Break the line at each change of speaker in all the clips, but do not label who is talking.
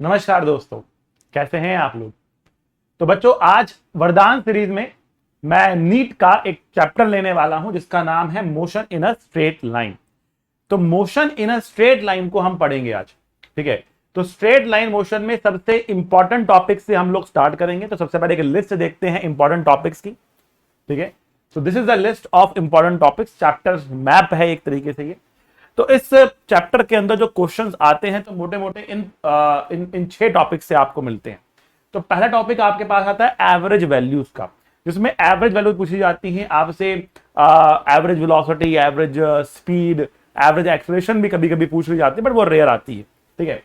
नमस्कार दोस्तों, कैसे हैं आप लोग। तो बच्चों, आज वरदान सीरीज में मैं नीट का एक चैप्टर लेने वाला हूं जिसका नाम है motion in a straight line. तो motion in a straight line को हम पढ़ेंगे आज। ठीक है, तो स्ट्रेट लाइन मोशन में सबसे इंपॉर्टेंट टॉपिक से हम लोग स्टार्ट करेंगे। तो सबसे पहले एक लिस्ट देखते हैं इंपॉर्टेंट टॉपिक्स की। ठीक है, तो this is the list of important topics. Chapter map है एक तरीके से ये। तो इस चैप्टर के अंदर जो क्वेश्चंस आते हैं तो मोटे मोटे इन 6 टॉपिक से आपको मिलते हैं। तो पहला टॉपिक आपके पास आता है एवरेज वैल्यूज का, जिसमें एवरेज वैल्यूज पूछी जाती हैं आपसे। Average velocity, average speed, average acceleration भी कभी कभी पूछ ली जाती है, बट वो रेयर आती है। ठीक है,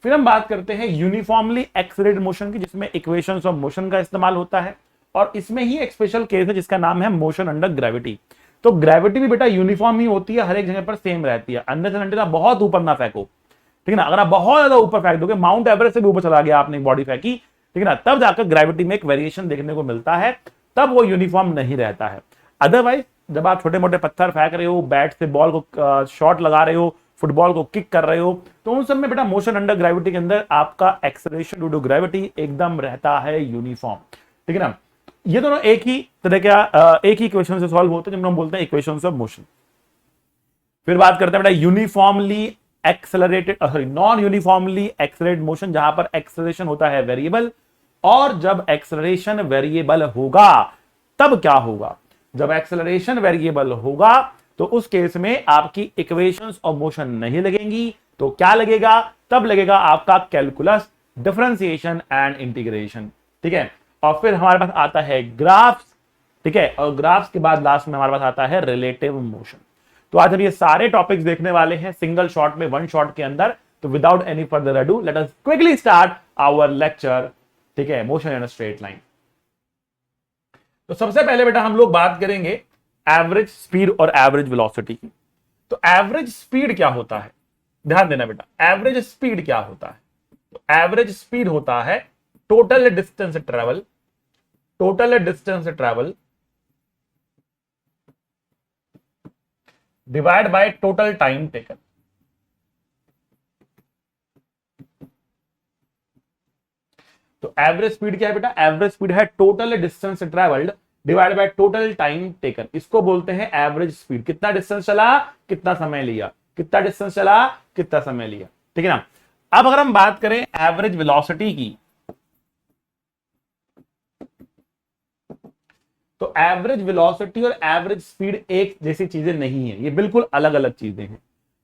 फिर हम बात करते हैं यूनिफॉर्मली एक्सेलरेटेड मोशन की, जिसमें इक्वेशंस ऑफ मोशन का इस्तेमाल होता है। और इसमें ही एक स्पेशल केस है जिसका नाम है मोशन अंडर ग्रेविटी। तो ग्रेविटी भी बेटा यूनिफॉर्म ही होती है, हर एक जगह पर सेम रहती है। अनलेस एंड अनटिल आप बहुत ऊपर ना फेंको, ठीक है ना। अगर आप बहुत ज्यादा ऊपर फेंक दोगे, माउंट एवरेस्ट से भी ऊपर चला गया आपने बॉडी फेंकी, ठीक है ना, तब जाकर ग्रेविटी में एक वेरिएशन देखने को मिलता है, तब वो यूनिफॉर्म नहीं रहता है। अदरवाइज जब आप छोटे मोटे पत्थर फेंक रहे हो, बैट से बॉल को शॉट लगा रहे हो, फुटबॉल को किक कर रहे हो, तो उन सब में बेटा मोशन अंडर ग्रेविटी के अंदर आपका एक्सेलरेशन ड्यू टू ग्रेविटी एकदम रहता है यूनिफॉर्म। ठीक है ना। ये दोनों एक ही तरह का एक ही इक्वेशन से सॉल्व होते हैं, जिनको हम बोलते हैं इक्वेशंस ऑफ मोशन। फिर बात करते हैं बेटा uniformly accelerated, sorry, non uniformly accelerated motion, जहां पर एक्सेलरेशन होता है वेरिएबल। और जब एक्सेलरेशन वेरिएबल होगा तब क्या होगा? जब एक्सेलरेशन वेरिएबल होगा तो उस केस में आपकी इक्वेशंस ऑफ मोशन नहीं लगेंगी। तो क्या लगेगा? तब लगेगा आपका कैलकुलस, डिफरेंशिएशन एंड इंटीग्रेशन। ठीक है, और फिर हमारे पास आता है ग्राफ्स। ठीक है, और ग्राफ्स के बाद लास्ट में हमारे पास आता है रिलेटिव मोशन। तो आज हम ये सारे टॉपिक्स देखने वाले हैं सिंगल शॉट में, वन शॉट के अंदर। तो without any further ado, let us quickly start our lecture. ठीक है, motion in a straight line. तो सबसे पहले बेटा हम लोग बात करेंगे एवरेज स्पीड और एवरेज वेलोसिटी की। तो एवरेज स्पीड क्या होता है? ध्यान देना बेटा, एवरेज स्पीड क्या होता है? तो एवरेज स्पीड होता है total distance travel, total distance travel divide by total time taken. तो एवरेज स्पीड क्या है बेटा? एवरेज स्पीड है total distance travelled divide by total time taken. इसको बोलते हैं एवरेज स्पीड। कितना डिस्टेंस चला, कितना समय लिया, कितना डिस्टेंस चला, कितना समय लिया। ठीक है ना। अब अगर हम बात करें एवरेज वेलोसिटी की, तो एवरेज वेलोसिटी और एवरेज स्पीड एक जैसी चीजें नहीं है, ये बिल्कुल अलग अलग चीजें हैं।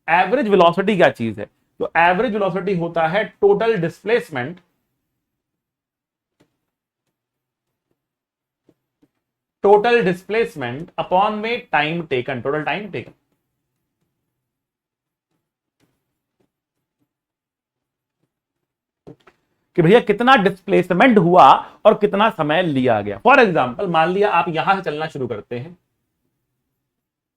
एवरेज वेलोसिटी क्या चीज है? तो एवरेज वेलोसिटी होता है total displacement, total displacement upon में time taken, total time taken. कि भैया कितना डिस्प्लेसमेंट हुआ और कितना समय लिया गया। फॉर एग्जाम्पल, मान लिया आप यहां से चलना शुरू करते हैं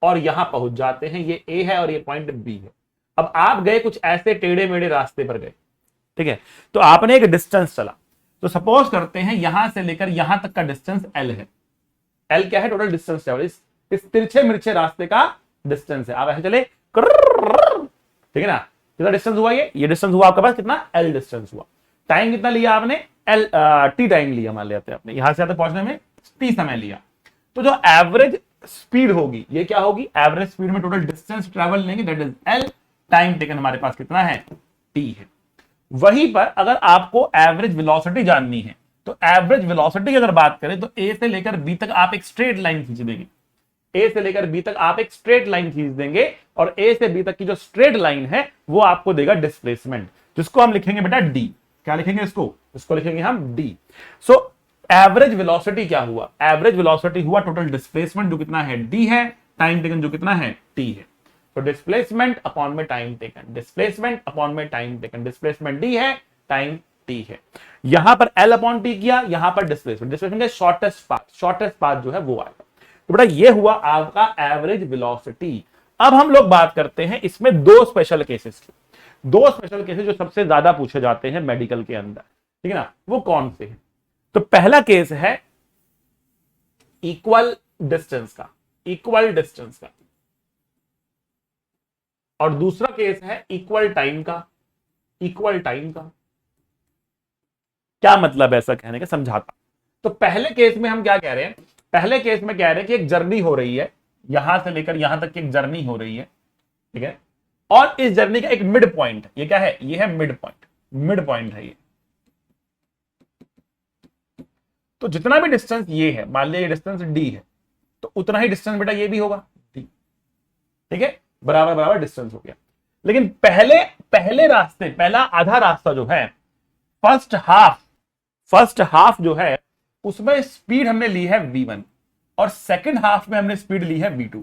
और यहां पहुंच जाते हैं, ये ए है और ये पॉइंट बी है। अब आप गए कुछ ऐसे टेढ़े मेढ़े रास्ते पर गए, ठीक है, तो आपने एक डिस्टेंस चला। तो सपोज करते हैं यहां से लेकर यहां तक का डिस्टेंस एल है। एल क्या है? टोटल डिस्टेंस ट्रेवल, इस तिरछे मिर्छे रास्ते का डिस्टेंस है। आप ऐसे चले, ठीक है ना। कितना डिस्टेंस हुआ? ये डिस्टेंस हुआ आपके पास, कितना? एल डिस्टेंस हुआ। टाइम कितना लिया आपने? एल टी टाइम लिया, मान लेते हैं आपने यहां से आते पहुंचने में टी समय लिया। तो जो एवरेज स्पीड होगी ये क्या होगी? एवरेज स्पीड में टोटल डिस्टेंस ट्रेवल लेंगे, that is L. Time taken हमारे पास कितना है? टी है। वहीं पर अगर आपको एवरेज वेलोसिटी जाननी है, तो एवरेज वेलोसिटी की अगर बात करें तो ए से लेकर बी तक आप एक स्ट्रेट लाइन खींच देंगे। ए से लेकर बी तक आप एक स्ट्रेट लाइन खींच देंगे और ए से बी तक की जो स्ट्रेट लाइन है वो आपको देगा डिस्प्लेसमेंट, जिसको हम लिखेंगे बेटा डी। क्या लिखेंगे इसको? इसको लिखेंगे हम डी। सो एवरेज वेलोसिटी क्या हुआ? एवरेज वेलोसिटी हुआ टोटल डिस्प्लेसमेंट जो कितना है? डी है। टाइम टेकन जो कितना है? टी है। तो डिस्प्लेसमेंट अपॉन में टाइम टेकन, डिस्प्लेसमेंट अपॉन में टाइम टेकन, डिस्प्लेसमेंट डी है, टाइम टी है। यहां पर एल अपॉन टी किया, यहां पर डिस्प्लेसमेंट, डिस्प्लेसमेंट का शॉर्टेस्ट पाथ जो है वो आएगा। तो बेटा ये हुआ आपका एवरेज वेलोसिटी। अब हम लोग बात करते हैं इसमें दो स्पेशल केसेस की। दो स्पेशल केसेस जो सबसे ज्यादा पूछे जाते हैं मेडिकल के अंदर, ठीक है ना, वो कौन से हैं? तो पहला केस है इक्वल डिस्टेंस का, इक्वल डिस्टेंस का, और दूसरा केस है इक्वल टाइम का, इक्वल टाइम का। क्या मतलब है ऐसा कहने का, समझाता। तो पहले केस में हम क्या कह रहे हैं, पहले केस में कह रहे हैं कि एक जर्नी हो रही है, यहां से लेकर यहां तक की एक जर्नी हो रही है, ठीक है, और इस जर्नी का एक मिड पॉइंट, ये क्या है, ये है मिड पॉइंट, मिड पॉइंट है ये। तो जितना भी डिस्टेंस ये है, मान लीजिए डिस्टेंस डी है, तो उतना ही डिस्टेंस बेटा ये भी होगा डी, ठीक है, बराबर बराबर डिस्टेंस हो गया। लेकिन पहले पहले रास्ते, पहला आधा रास्ता जो है, फर्स्ट हाफ जो है, उसमें स्पीड हमने ली है v1 और सेकंड हाफ में हमने स्पीड ली है v2।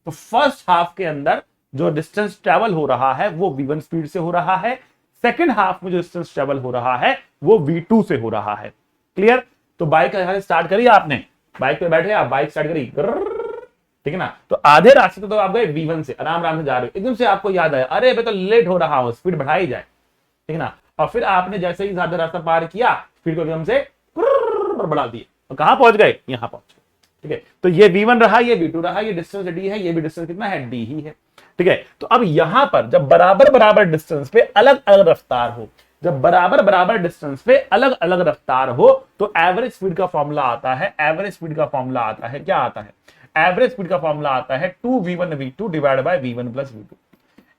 तो फर्स्ट हाफ के अंदर जो डिस्टेंस ट्रेवल हो रहा है वो v1 स्पीड से हो रहा है, सेकंड हाफ में जो डिस्टेंस ट्रेवल हो रहा है वो v2 से हो रहा है। क्लियर? तो बाइक यहां से स्टार्ट करी आपने, बाइक पे बैठे आप, बाइक स्टार्ट करी, ठीक है ना, तो आधे रास्ते तो आप गए v1 से, आराम आराम से जा रहे हो, एकदम से आपको याद आया, अरे मैं तो लेट हो रहा हूं, स्पीड बढ़ाई जाए, ठीक है ना, और फिर आपने जैसे ही आधा रास्ता पार किया, स्पीड को एकदम से बढ़ा दिए, तो कहां पहुंच गए, यहां पहुंच गए, ठीक है। तो ये v1 रहा, ये v2 रहा, ये डिस्टेंस d है, ये भी डिस्टेंस कितना है, d ही है, ठीक है। तो अब यहां पर जब बराबर बराबर डिस्टेंस पे अलग अलग रफ्तार हो, जब बराबर बराबर डिस्टेंस पे अलग अलग रफ्तार हो, तो एवरेज स्पीड का फॉर्मूला आता है, एवरेज स्पीड का फॉर्मूला आता है, क्या आता है, एवरेज स्पीड का फॉर्मूला आता है 2v1 v2 divide by v1 plus v2।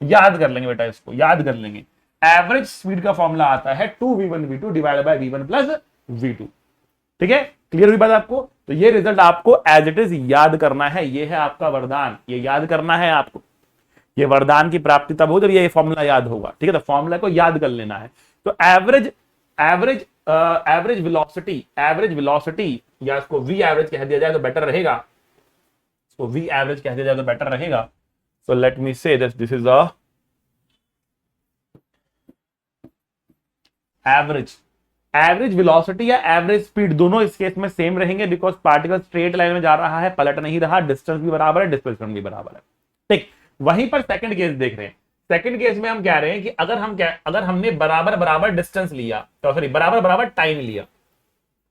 याद कर लेंगे बेटा, इसको याद कर लेंगे, एवरेज स्पीड का फॉर्मूला आता है 2v1 v2 divide by v1 plus v2, ठीक है। क्लियर हुई बात आपको? तो ये रिजल्ट आपको एज इट इज याद करना है, ये है आपका वरदान, ये याद करना है आपको। ये वरदान की प्राप्ति तब हो जब ये फॉर्मूला याद होगा, ठीक है। तो फॉर्मूला को याद कर लेना है। तो एवरेज वेलोसिटी या इसको वी एवरेज कह दिया जाए तो बेटर रहेगा, इसको वी एवरेज कह दिया जाए तो बेटर रहेगा। सो लेट मी से this is the average velocity या एवरेज स्पीड, दोनों इस केस में सेम रहेंगे, बिकॉज पार्टिकल स्ट्रेट लाइन में जा रहा है, पलट नहीं रहा, डिस्टेंस भी बराबर है, डिस्प्लेसमेंट भी बराबर है, ठीक। वहीं पर सेकंड केस देख रहे हैं, सेकंड केस में हम कह रहे हैं कि अगर हमने बराबर बराबर डिस्टेंस लिया, तो सॉरी बराबर बराबर टाइम लिया,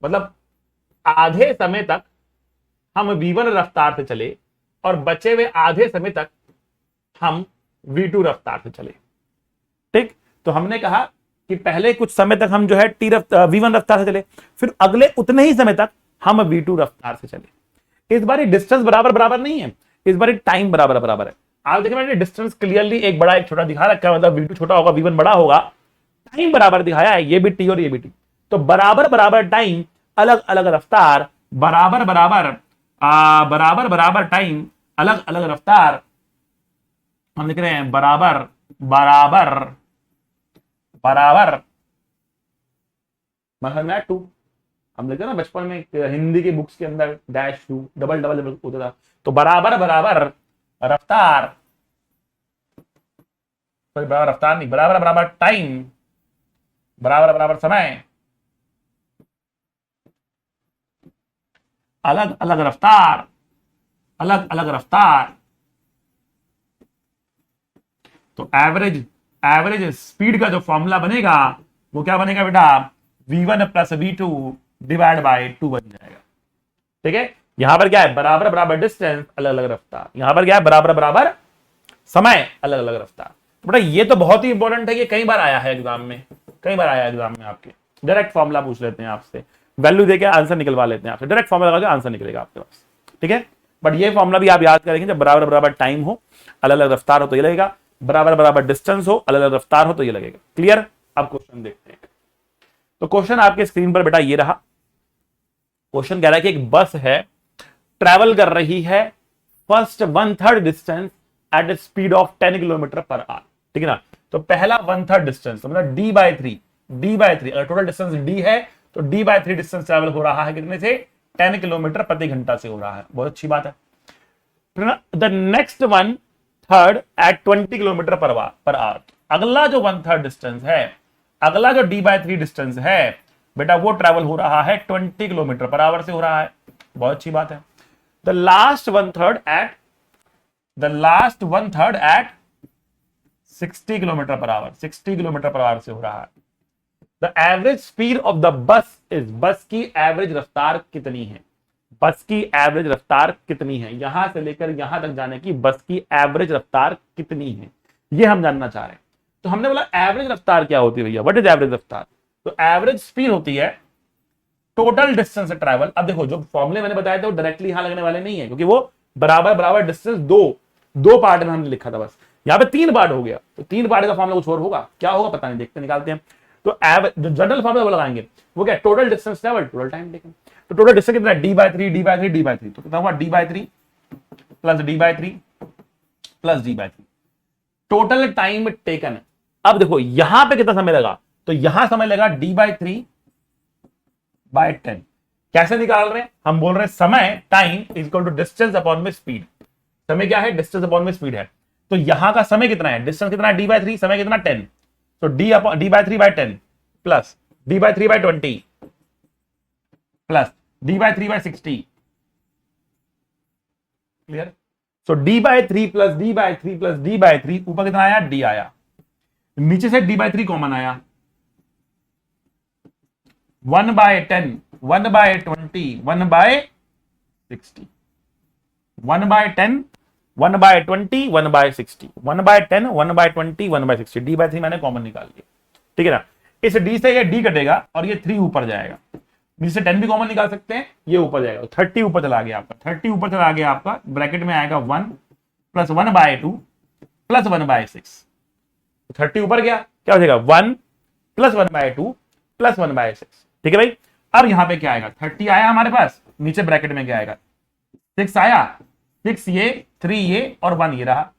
मतलब आधे समय तक हम v1 रफ्तार से चले और बचे हुए आधे समय तक हम v2 रफ्तार से चले, ठीक। तो हमने कहा कि पहले कुछ समय तक हम जो है v1 रफ्तार से चले, फिर अगले उतने ही समय तक हम v2 रफ्तार से चले। इस बार डिस्टेंस बराबर बराबर नहीं है, इस बार टाइम बराबर बराबर है। आप देखिए मैंने डिस्टेंस क्लियरली एक बड़ा एक छोटा दिखा रखा है, मतलब v2 छोटा होगा v1 बड़ा होगा, टाइम बराबर दिखाया है, ये भी t और ये भी t। तो बराबर बराबर टाइम अलग अलग रफ्तार, बराबर बराबर टाइम अलग अलग रफ्तार, हम लिख रहे हैं बराबर मतलब 2, हम लिखते हैं ना बचपन में हिंदी की बुक्स के अंदर -2 डबल डबल होता था। तो बराबर बराबर रफ्तार, बराबर रफ्तार नहीं, बराबर बराबर टाइम, बराबर बराबर समय, अलग अलग रफ्तार, अलग अलग रफ्तार। तो एवरेज स्पीड का जो फॉर्मूला बनेगा वो क्या बनेगा बेटा, v1 plus v2 divide by 2 बन जाएगा, ठीक है। यहां पर क्या है, बराबर बराबर डिस्टेंस अलग अलग रफ्तार, यहां पर क्या है, बराबर बराबर समय अलग अलग रफ्तार। तो बेटा ये तो बहुत ही इंपॉर्टेंट है, ये कई बार आया है एग्जाम में, कई बार आया है एग्जाम में। आपके डायरेक्ट फॉर्मूला पूछ लेते हैं आपसे, वैल्यू देके आंसर निकलवा लेते हैं आपसे, डायरेक्ट फॉर्मूला लगा के आंसर निकलेगा आपके पास, ठीक है। बट ये फॉर्मूला भी आप याद करेंगे, जब बराबर बराबर टाइम हो, अलग अलग रफ्तार हो तो ये लगेगा, बराबर बराबर डिस्टेंस हो, अलग अलग रफ्तार हो तो ये लगेगा। क्लियर? अब क्वेश्चन देखते हैं। तो क्वेश्चन आपके स्क्रीन पर बेटा ये रहा। क्वेश्चन कह रहा है कि एक बस है, ट्रैवल कर रही है first 1/3 distance at a speed of 10 kilometre per hour, ठीक है ना। तो पहला 1/3 डिस्टेंस मतलब d/3, अगर टोटल डिस्टेंस d है तो d/3 डिस्टेंस ट्रैवल हो रहा है कितने से, 10 किलोमीटर प्रति घंटा से हो रहा है, बहुत अच्छी बात है। The next 1/3 at 20 kilometre per hour, अगला जो 1/3 डिस्टेंस है, अगला जो d/3 डिस्टेंस है बेटा वो ट्रैवल हो रहा है 20 किलोमीटर पर आवर से हो रहा है, बहुत अच्छी बात है। The last 1/3 at 60 kilometre per hour, 60 kilometre per hour से हो रहा है। The average speed of the bus is, bus की एवरेज रफ्तार कितनी है, बस की एवरेज रफ्तार कितनी है, यहां से लेकर यहां तक जाने की बस की एवरेज रफ्तार कितनी है, ये हम जानना चाह रहे हैं। तो हमने बोला एवरेज रफ्तार क्या होती है भैया, व्हाट इज एवरेज रफ्तार। तो एवरेज स्पीड होती है टोटल डिस्टेंस ट्रैवल। अब देखो जो फॉर्मूले मैंने बताया था वो डायरेक्टली यहां लगने वाले नहीं है, क्योंकि वो बराबर बराबर डिस्टेंस दो दो पार्ट में हमने लिखा था, बस यहां पे तीन पार्ट हो गया, तो तीन पार्ट का फॉर्मूला कुछ और होगा, क्या होगा पता नहीं, देखते निकालते हैं। तो जो जनरल फॉर्मूला वो लगाएंगे, वो क्या, total distance travel total time taken. तो टोटल डिस्टेंस कितना है, डी/3 डी/3 डी/3, तो कितना हुआ डी/3 प्लस डी/3 प्लस डी/3 टोटल टाइम टेकन। अब देखो यहां पे कितना समय लगा, तो यहां समय लगा d/3/10। कैसे निकाल रहे हैं, हम बोल रहे हैं समय time is equal to distance upon में स्पीड। समय क्या है, डिस्टेंस अपॉन में स्पीड है। तो यहां का समय कितना है, डिस्टेंस कितना है d/3, समय कितना 10, तो d/3/10 plus d/3/20 plus d/3/60, clear. So d/3 plus d/3 plus d/3, ऊपर कितना आया, d आया, नीचे से d/3 कॉमन आया, 1/10 1/20 1/60 1/10 1/20 1/60 1/10 1/20 1/60 d/3 मैंने कॉमन निकाल लिया, ठीक है ना। इस d से ये d कटेगा और ये 3 ऊपर जाएगा, नीचे से 10 भी कॉमन निकाल सकते हैं, ये ऊपर जाएगा, 30 ऊपर चला गया आपका, 30 ऊपर चला गया आपका, ब्रैकेट में आएगा 1 प्लस 1/2 प्लस 1/6, 30 ऊपर गया, क्या हो जाएगा 1 प्लस 1/2 प्लस 1/6, ठीक है भाई। अब यहां पे क्या आएगा, 30 आया हमारे पास, नीचे ब्रैकेट में क्या आएगा, 6 आया, 6 ये 3 ये और 1 ये रहा।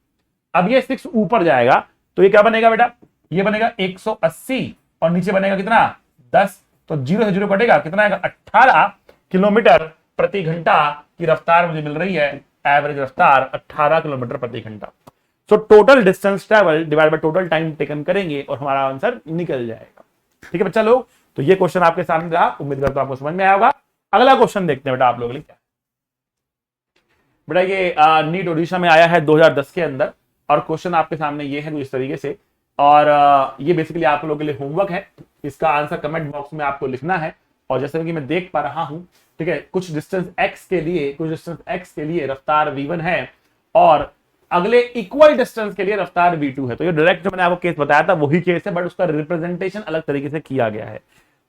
अब ये 6 ऊपर जाएगा तो ये क्या बनेगा बेटा, ये बनेगा 180 और नीचे बनेगा कितना 10, तो 0 से 0 कटेगा, कितना आएगा 18 किलोमीटर प्रति घंटा की रफ्तार मुझे मिल रही है, एवरेज रफ्तार 18 किलोमीटर प्रति घंटा। So total distance travel divide by total time taken करेंगे और हमारा आंसर निकल जाएगा, ठीक है बच्चा लोग। तो ये क्वेश्चन आपके सामने रहा, उम्मीद करता हूं आपको समझ में आया होगा। अगला क्वेश्चन देखते हैं बेटा आप लोग लिए क्या बेटा, ये नीट ओडिशा में आया है 2010 के अंदर, और क्वेश्चन आपके सामने ये है कुछ इस तरीके से, और ये बेसिकली आप लोगों के लिए होमवर्क है, इसका आंसर कमेंट बॉक्स में आपको लिखना है। और जैसे कि मैं देख पा रहा हूं, ठीक है, कुछ डिस्टेंस x के लिए रफ्तार v1 है और अगले इक्वल डिस्टेंस के लिए रफ्तार v2 है। तो ये डायरेक्ट जो मैंने आपको केस बताया था वही केस है, बट उसका रिप्रेजेंटेशन अलग तरीके से किया गया है।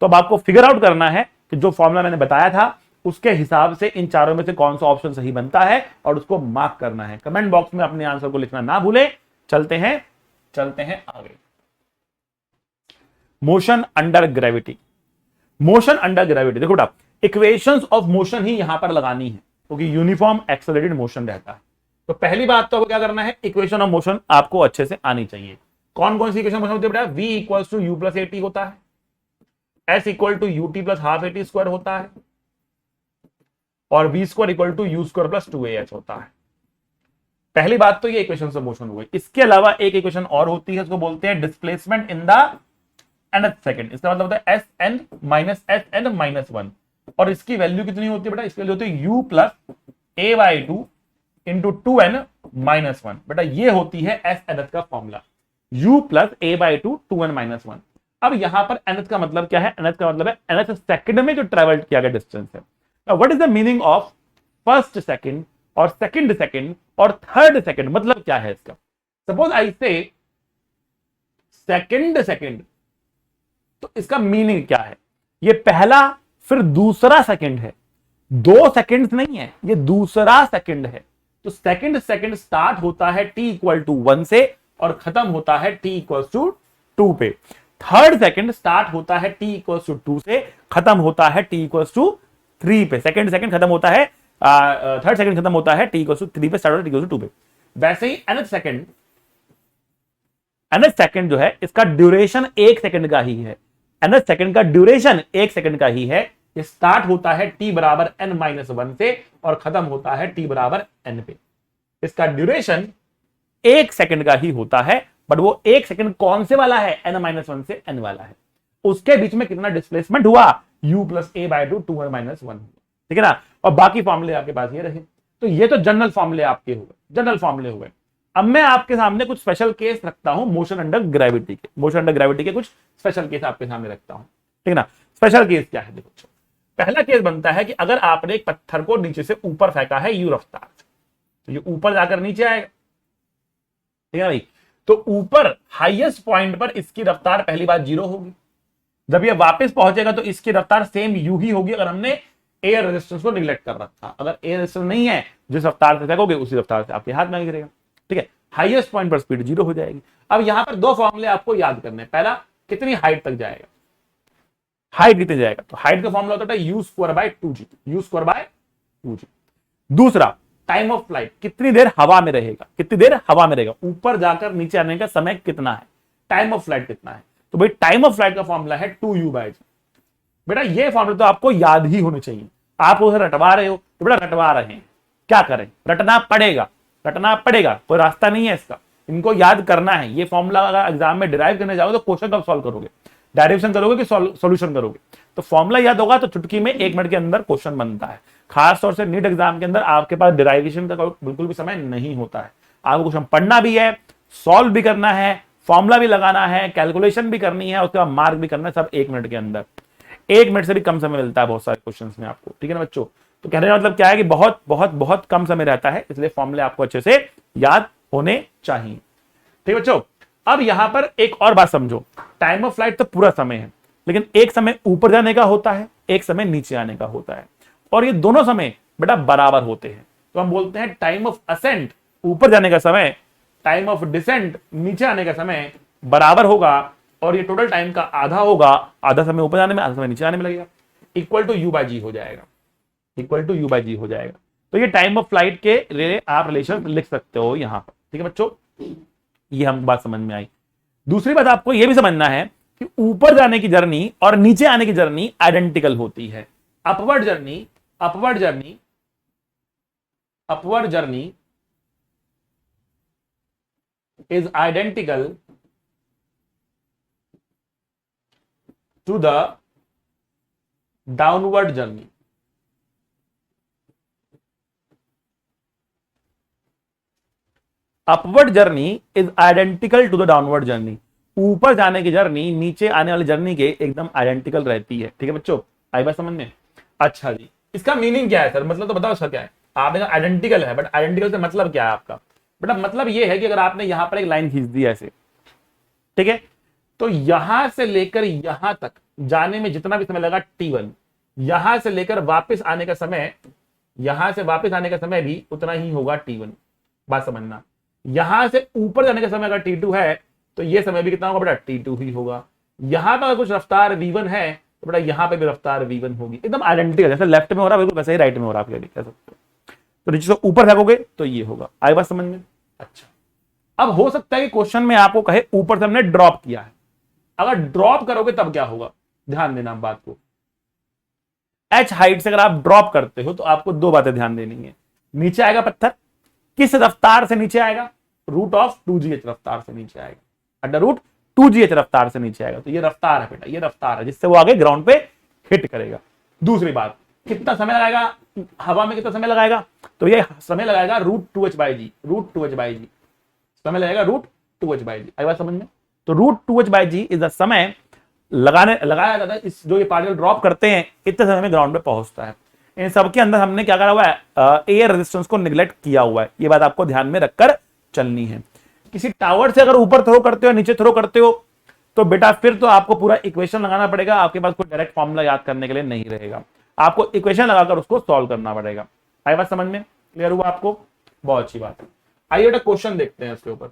तो अब आपको फिगर आउट करना है कि जो फॉर्मूला मैंने बताया था उसके हिसाब से इन चारों में से कौन सा ऑप्शन सही बनता है और उसको मार्क करना है। कमेंट बॉक्स में अपने आंसर को लिखना ना भूले। चलते हैं आगे। Motion under gravity, motion under gravity देखो बेटा, इक्वेशंस ऑफ मोशन ही यहां पर लगानी है क्योंकि यूनिफॉर्म एक्सेलरेटेड मोशन रहता है। तो पहली बात तो क्या करना है, इक्वेशन ऑफ मोशन आपको अच्छे से आनी चाहिए। कौन कौन सी इक्वेशन मोशन होती है बेटा, v equals to u plus at होता है, s equal to ut plus half at square होता है, और v square equal to u square plus 2ah होता है। पहली बात तो ये इक्वेशन ऑफ मोशन हुई। इसके अलावा एक इक्वेशन और होती है, उसको बोलते हैं displacement in the nth second. इसका मतलब होता है sn माइनस sn माइनस 1, और इसकी वैल्यू कितनी होती है बेटा, इसकी वैल्यू होती है u plus a/2 into 2n minus 1। बेटा ये होती है s nth का formula, u plus a/2 2n minus 1। अब यहां पर nth का मतलब क्या है, nth का मतलब है nth सेकंड में जो ट्रेवल किया गया डिस्टेंस है। What is the meaning of first second और सेकंड सेकंड और थर्ड सेकंड, मतलब क्या है इसका। सपोज आई से सेकंड सेकंड, तो इसका मीनिंग क्या है, ये पहला फिर दूसरा सेकंड है, 2 सेकंड्स नहीं है, ये दूसरा सेकंड है। तो सेकंड सेकंड स्टार्ट होता है t इक्वल टू 1 से और खत्म होता है t इक्वल टू 2 पे। थर्ड सेकंड स्टार्ट होता है t इक्वल टू 2 से, खत्म होता है t इक्वल टू 3 पे। सेकंड सेकंड खत्म होता है, थर्ड सेकंड खत्म होता है t इक्वल टू 3 पे, स्टार्ट होता है t इक्वल टू 2 पे। वैसे ही nth सेकंड जो है इसका ड्यूरेशन 1 सेकंड का ही है, nth सेकंड का ड्यूरेशन 1 सेकंड का ही है। ये स्टार्ट होता है t बराबर n माइनस 1 से और खत्म होता है t बराबर n पे। इसका ड्यूरेशन 1 सेकंड का ही होता है, बट वो 1 सेकंड कौन से वाला है, n माइनस 1 से n वाला है। उसके बीच में कितना डिस्प्लेसमेंट हुआ, u plus a/2 2n minus 1, ठीक है ना। और बाकी फॉर्मूले आपके पास ये रहे। तो ये तो जनरल फॉर्मूले आपके हुए, जनरल फॉर्मूले हुए। अब मैं आपके सामने कुछ स्पेशल केस रखता हूं मोशन अंडर ग्रेविटी के, मोशन अंडर ग्रेविटी के कुछ स्पेशल केस आपके सामने रखता हूं, ठीक है ना। स्पेशल केस क्या है, देखो पहला केस बनता है कि अगर आपने एक पत्थर को नीचे से ऊपर फेंका है u रफ्तार से, तो ये ऊपर जाकर नीचे आएगा, ठीक है भाई। तो ऊपर हाईएस्ट पॉइंट पर इसकी रफ्तार पहली बात 0 होगी, जब ये वापस पहुंचेगा तो इसकी रफ्तार सेम यू ही होगी अगर हमने एयर रेजिस्टेंस को निगलेक्ट कर रखा। अगर एयर रेजिस्टेंस नहीं है, जिस रफ्तार से फेंकोगे उसी रफ्तार से आपके हाथ में गिरेगा। ठीक है, हाईएस्ट पॉइंट पर स्पीड 0 हो जाएगी। अब यहां पर दो फॉर्मूले आपको याद करने हैं। पहला, कितनी हाइट तक जाएगा, हाइट कितने जाएगा, तो हाइट का फॉर्मूला होता है you square by 2g, you square by 2g। दूसरा, टाइम ऑफ फ्लाइट, कितनी देर हवा में रहेगा, कितनी देर हवा में रहेगा, ऊपर जाकर नीचे आने का समय कितना है, टाइम ऑफ फ्लाइट कितना है। तो भाई टाइम ऑफ फ्लाइट का फॉर्मूला है 2u/g। बेटा ये फॉर्मूला तो आपको याद ही होने चाहिए। आप उसे रटवा रहे हो तो बेटा रटवा रहे हैं, क्या करें, रटना पड़ेगा, रटना पड़ेगा, कोई रास्ता नहीं है इसका, इनको याद करना है। ये फॉर्मूला अगर एग्जाम में डिराइव करने जाओगे तो क्वेश्चन कब सॉल्व करोगे, डायरेक्शन करोगे कि सॉल्यूशन करोगे। तो फॉर्मूला याद होगा तो चुटकी में 1 मिनट के अंदर क्वेश्चन बनता है। खास तौर से नीट एग्जाम के अंदर आपके पास डिराइवेशन का बिल्कुल भी समय नहीं होता है। आपको क्वेश्चन पढ़ना भी है, सॉल्व भी करना है, फॉर्मूला भी लगाना है, कैलकुलेशन भी करनी है, उसके बाद मार्क भी करना है, सब 1 मिनट के अंदर। 1 मिनट से भी कम समय मिलता है बहुत सारे क्वेश्चन में आपको। ठीक है ना बच्चों, तो कहने का मतलब क्या है कि बहुत बहुत बहुत कम समय रहता है, इसलिए फॉर्मूले आपको अच्छे से याद होने चाहिए। ठीक है बच्चों, अब यहां पर एक और बात समझो, टाइम ऑफ फ्लाइट तो पूरा समय है, लेकिन एक समय ऊपर जाने का होता है, एक समय नीचे आने का होता है, और ये दोनों समय बेटा बराबर होते हैं। तो हम बोलते हैं टाइम ऑफ असेंट, ऊपर जाने का समय, टाइम ऑफ डिसेंट, नीचे आने का समय बराबर होगा, और ये टोटल टाइम का आधा होगा, आधा समय ऊपर जाने में, आधा समय नीचे आने में लगेगा, इक्वल टू u/g हो जाएगा, इक्वल टू u/g हो जाएगा। तो ये टाइम ऑफ फ्लाइट के लिए आप रिलेशन लिख सकते हो यहां पर। ठीक है बच्चों, ये हम बात समझ में आई। दूसरी बात आपको यह भी समझना है कि ऊपर जाने की जर्नी और नीचे आने की जर्नी आइडेंटिकल होती है। Upward journey, upward journey, upward journey is identical to the downward journey. Upward journey is identical to the downward journey, ऊपर जाने की जर्नी नीचे आने वाली जर्नी के एकदम आइडेंटिकल रहती है। ठीक है बच्चों, आई बात समझ में? अच्छा जी, इसका मीनिंग क्या है सर, मतलब तो बताओ इसका क्या है। आपने कहा आइडेंटिकल है, बट आइडेंटिकल से मतलब क्या है आपका? बेटा मतलब ये है कि अगर आपने यहां पर एक लाइन खींच दी ऐसे, ठीक है, तो यहां से लेकर यहां तक जाने में जितना भी समय लगा t1, यहां से लेकर वापस आने का समय, यहां से वापस आने का समय भी उतना ही होगा t1। बात समझना, यहां से ऊपर जाने का समय अगर t2 है तो यह समय भी कितना होगा बेटा, t2 ही होगा। यहां पर कुछ रफ्तार v1 है तो बेटा यहां पे भी रफ्तार v1 होगी, एकदम आइडेंटिकल, जैसे लेफ्ट में हो रहा है बिल्कुल वैसे ही राइट में हो रहा है, आप कह सकते हो। तो नीचे से ऊपर फेंकोगे तो ये होगा। आई बात समझ में? अच्छा, अब हो सकता है कि क्वेश्चन में आपको कहे ऊपर से हमने ड्रॉप किया है, अगर ड्रॉप करोगे तब क्या होगा, ध्यान देना बात को। h हाइट से अगर आप ड्रॉप करते हो तो आपको दो बातें ध्यान देनी है। नीचे आएगा पत्थर, किस रफ्तार से नीचे आएगा, √2gh रफ्तार से नीचे आएगा, √2gh रफ्तार से नीचे आएगा। तो ये रफ्तार है बेटा, ये रफ्तार है जिससे वो आगे ग्राउंड पे हिट करेगा। दूसरी बात, कितना समय लगाएगा हवा में, कितना समय लगाएगा, तो ये समय लगाएगा √2h/g, √2h/g समय लगेगा, √2h/g। आई बात समझ में? तो √2h/g इज द समय लगाया जाता है, इस जो ये पार्टिकल ड्रॉप करते हैं इतने समय में ग्राउंड पे पहुंचता है। इन सबके अंदर हमने क्या करा हुआ है, एयर रेजिस्टेंस को निगलेक्ट किया हुआ है। ये बात आपको ध्यान में रखकर चलनी है। किसी टावर से अगर ऊपर थ्रो करते हो नीचे थ्रो करते हो तो बेटा फिर तो आपको पूरा इक्वेशन लगाना पड़ेगा, आपके पास कोई डायरेक्ट फॉर्मूला याद करने के लिए नहीं रहेगा, आपको इक्वेशन लगाकर उसको सॉल्व करना पड़ेगा। आई बात समझ में? क्लियर हुआ आपको? बहुत अच्छी बात है। आइए बेटा क्वेश्चन देखते हैं इसके ऊपर।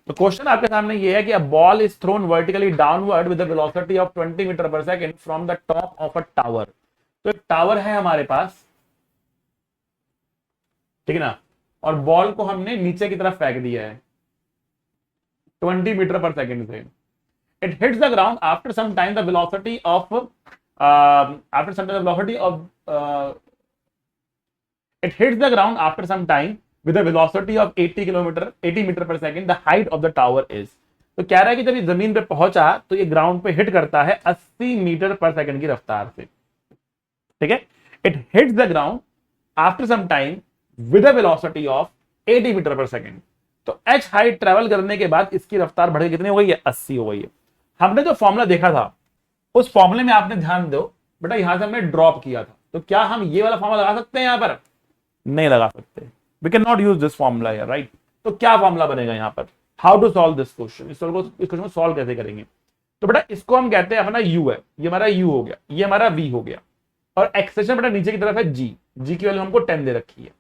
तो क्वेश्चन आपके सामने ये है कि a ball is thrown vertically downward with the velocity of 20 metre per second from the top of a tower. तो एक टावर है हमारे पास, ठीक है ना, और बॉल को हमने नीचे की तरफ फेंक दिया है 20 मीटर पर सेकंड से। It hits the ground after some time the velocity of after some time the velocity of it hits the ground after some time with a velocity of 80 metre per second, the height of the tower is। तो कह रहा है कि जब ये जमीन पे पहुंचा तो ये ग्राउंड पे हिट करता है 80 मीटर पर सेकंड की रफ्तार से। ठीक है, it hits the ground after some time with a velocity of 80 metre per second. तो h हाइट ट्रेवल करने के बाद इसकी रफ्तार बढ़ के कितनी हो गई है, 80 हो गई है। हमने जो फॉर्मूला देखा था उस फॉर्मूले में आपने ध्यान दो बेटा, यहां से हमने ड्रॉप किया था, तो क्या हम ये वाला फॉर्मूला लगा सकते हैं यहां पर? नहीं लगा सकते। We can not use this formula here, right. तो क्या फॉर्मूला बनेगा यहां पर? How to solve this question, इस क्वेश्चन को सॉल्व कैसे करेंगे। तो बेटा इसको हम कहते हैं अपना u है, ये हमारा u हो गया, ये हमारा v हो गया, और एक्सप्रेशन बेटा नीचे की तरफ है g, g की वैल्यू हमको 10 दे रखी है,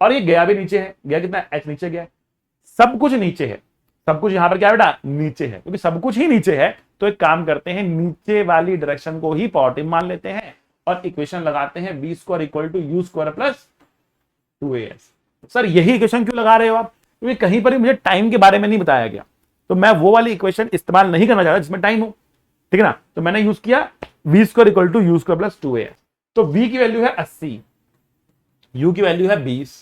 और ये गया भी नीचे है, गया कितना h नीचे गया, सब कुछ नीचे है, सब कुछ यहां पर क्या है बेटा नीचे है, क्योंकि सब कुछ ही नीचे है तो एक काम करते हैं नीचे वाली डायरेक्शन को ही पॉजिटिव मान लेते हैं और इक्वेशन लगाते हैं v square equal to u square plus 2as। Sir यही इक्वेशन क्यों लगा रहे हो आप, क्योंकि कहीं पर भी मुझे टाइम के बारे में नहीं बताया गया, तो मैं वो वाली इक्वेशन इस्तेमाल नहीं करना चाहता जिसमें टाइम हो, ठीक है ना। तो मैंने यूज किया v square equal to u square plus 2as। तो v की वैल्यू है 80, u की वैल्यू है 20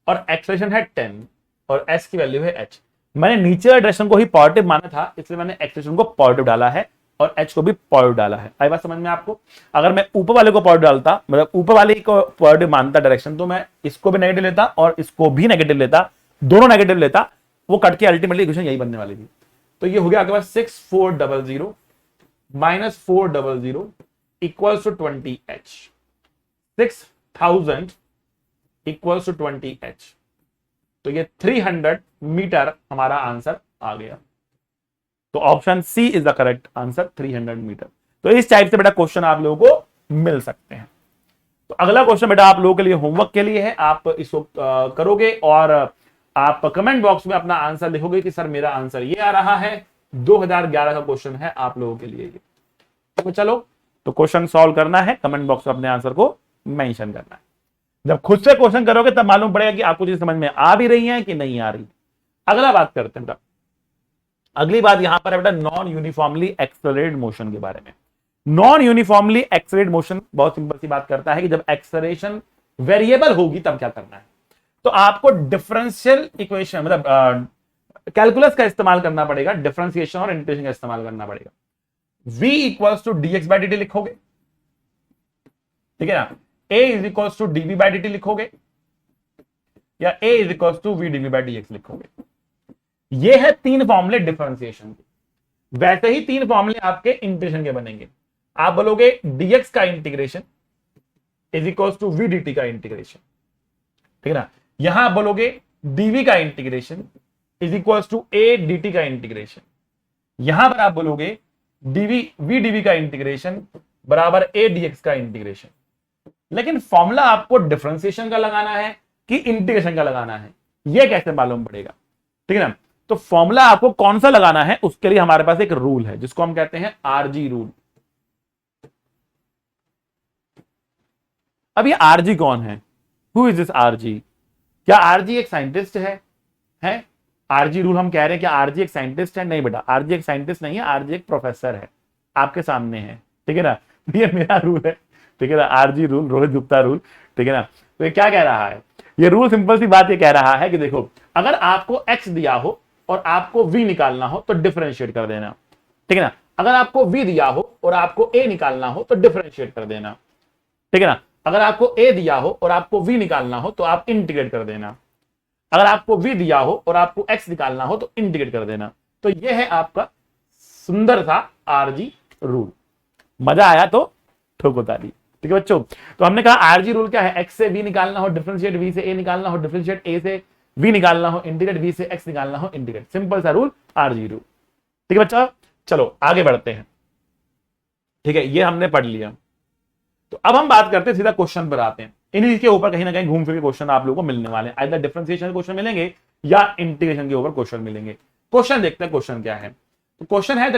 और एक्सप्रेशन है 10 और s की वैल्यू है h। मैंने नीचे डायरेक्शन को ही पॉजिटिव माना था, इसलिए मैंने एक्सप्रेशन को पॉजिटिव डाला है और h को भी पॉजिटिव डाला है। आई बात समझ में आपको। अगर मैं ऊपर वाले को पॉजिटिव डालता, मतलब ऊपर वाले को पॉजिटिव मानता डायरेक्शन, तो मैं इसको भी नेगेटिव लेता और इसको भी नेगेटिव लेता, दोनों नेगेटिव लेता, वो कट के अल्टीमेटली इक्वेशन यही बनने वाली थी। तो ये हो गया आपके पास 6400 minus 400 equals to 20h, 6000 equals to 20h। तो ये 300 मीटर हमारा आंसर आ गया। तो option C is the correct answer, 300 metre. तो इस टाइप से बेटा क्वेश्चन आप लोगों को मिल सकते हैं। तो अगला क्वेश्चन बेटा आप लोगों के लिए होमवर्क के लिए है, आप इसको करोगे और आप कमेंट बॉक्स में अपना आंसर लिखोगे कि सर मेरा आंसर ये आ रहा है। 2011 का क्वेश्चन है आप लोगों के लिए ये। तो चलो, तो क्वेश्चन सॉल्व करना है, कमेंट बॉक्स में अपने आंसर को मेंशन करना है। जब खुद से क्वेश्चन करोगे तब मालूम पड़ेगा कि आपको चीज समझ में आ भी रही है कि नहीं आ रही। अगला बात करते हैं बेटा, अगली बात यहां पर है बेटा नॉन यूनिफॉर्मली एक्सेलरेटेड मोशन के बारे में। नॉन यूनिफॉर्मली एक्सेलरेटेड मोशन बहुत सिंपल सी बात करता है कि जब एक्सेलरेशन वेरिएबल होगी तब क्या करना है। तो आपको डिफरेंशियल इक्वेशन मतलब कैलकुलस का इस्तेमाल करना पड़ेगा, डिफरेंशिएशन और इंटीग्रेशन का इस्तेमाल करना पड़ेगा। v equals to dx by dt लिखोगे, ठीक है ना, a is equals to dv by dt लिखोगे, या a is equals to v dv by dx लिखोगे। ये है तीन फॉर्मूले डिफरेंशिएशन के। वैसे ही तीन फॉर्मूले आपके इंटीग्रेशन के बनेंगे। आप बोलोगे dx का integration is equals to v dt का इंटीग्रेशन, ठीक है ना। यहां आप बोलोगे dv का integration is equals to a dt का इंटीग्रेशन। यहां पर आप बोलोगे v dv का इंटीग्रेशन बराबर a dx का इंटीग्रेशन। लेकिन फॉर्मूला आपको डिफरेंशिएशन का लगाना है कि इंटीग्रेशन का लगाना है, यह कैसे मालूम पड़ेगा, ठीक है ना। तो फॉर्मूला आपको कौन सा लगाना है उसके लिए हमारे पास एक रूल है जिसको हम कहते हैं आरजी रूल। अब ये आरजी कौन है, हु इज दिस आरजी? क्या आरजी एक साइंटिस्ट है? आरजी रूल हम कह रहे हैं, क्या आरजी एक साइंटिस्ट है? नहीं बेटा, आरजी एक साइंटिस्ट नहीं है, आरजी एक प्रोफेसर है, आपके सामने है, ठीक है ना। ये मेरा रूल है, ठीक है ना, RG rule, Rohit Gupta rule, ठीक है ना। तो ये क्या कह रहा है, ये रूल सिंपल सी बात ये कह रहा है कि देखो, अगर आपको x दिया हो और आपको v निकालना हो तो डिफरेंशिएट कर देना, ठीक है ना। अगर आपको v दिया हो और आपको a निकालना हो तो डिफरेंशिएट कर देना, ठीक है ना। अगर आपको a दिया हो और आपको v निकालना हो तो आप इंटीग्रेट कर देना। अगर आपको v दिया हो और आपको x निकालना हो तो इंटीग्रेट कर देना। तो यह है आपका सुंदर सा आरजी रूल। मजा आया तो ठोको ताली, ठीक है बच्चों। तो हमने कहा आरजी रूल क्या है, x से v निकालना हो डिफरेंशिएट, v से a निकालना हो डिफरेंशिएट, a से v निकालना हो इंटीग्रेट, v से x निकालना हो इंटीग्रेट। सिंपल सा रूल आरजी रूल, ठीक है बच्चा। चलो आगे बढ़ते हैं, ठीक है, ये हमने पढ़ लिया। तो अब हम बात करते हैं, सीधा क्वेश्चन पर आते हैं। इन्हीं के ऊपर कहीं ना कहीं घूम फिर के क्वेश्चन आप लोगों को मिलने वाले हैं, आइदर डिफरेंशिएशन के क्वेश्चन मिलेंगे या इंटीग्रेशन के ऊपर क्वेश्चन मिलेंगे। क्वेश्चन देखते हैं क्वेश्चन क्या है। तो क्वेश्चन है the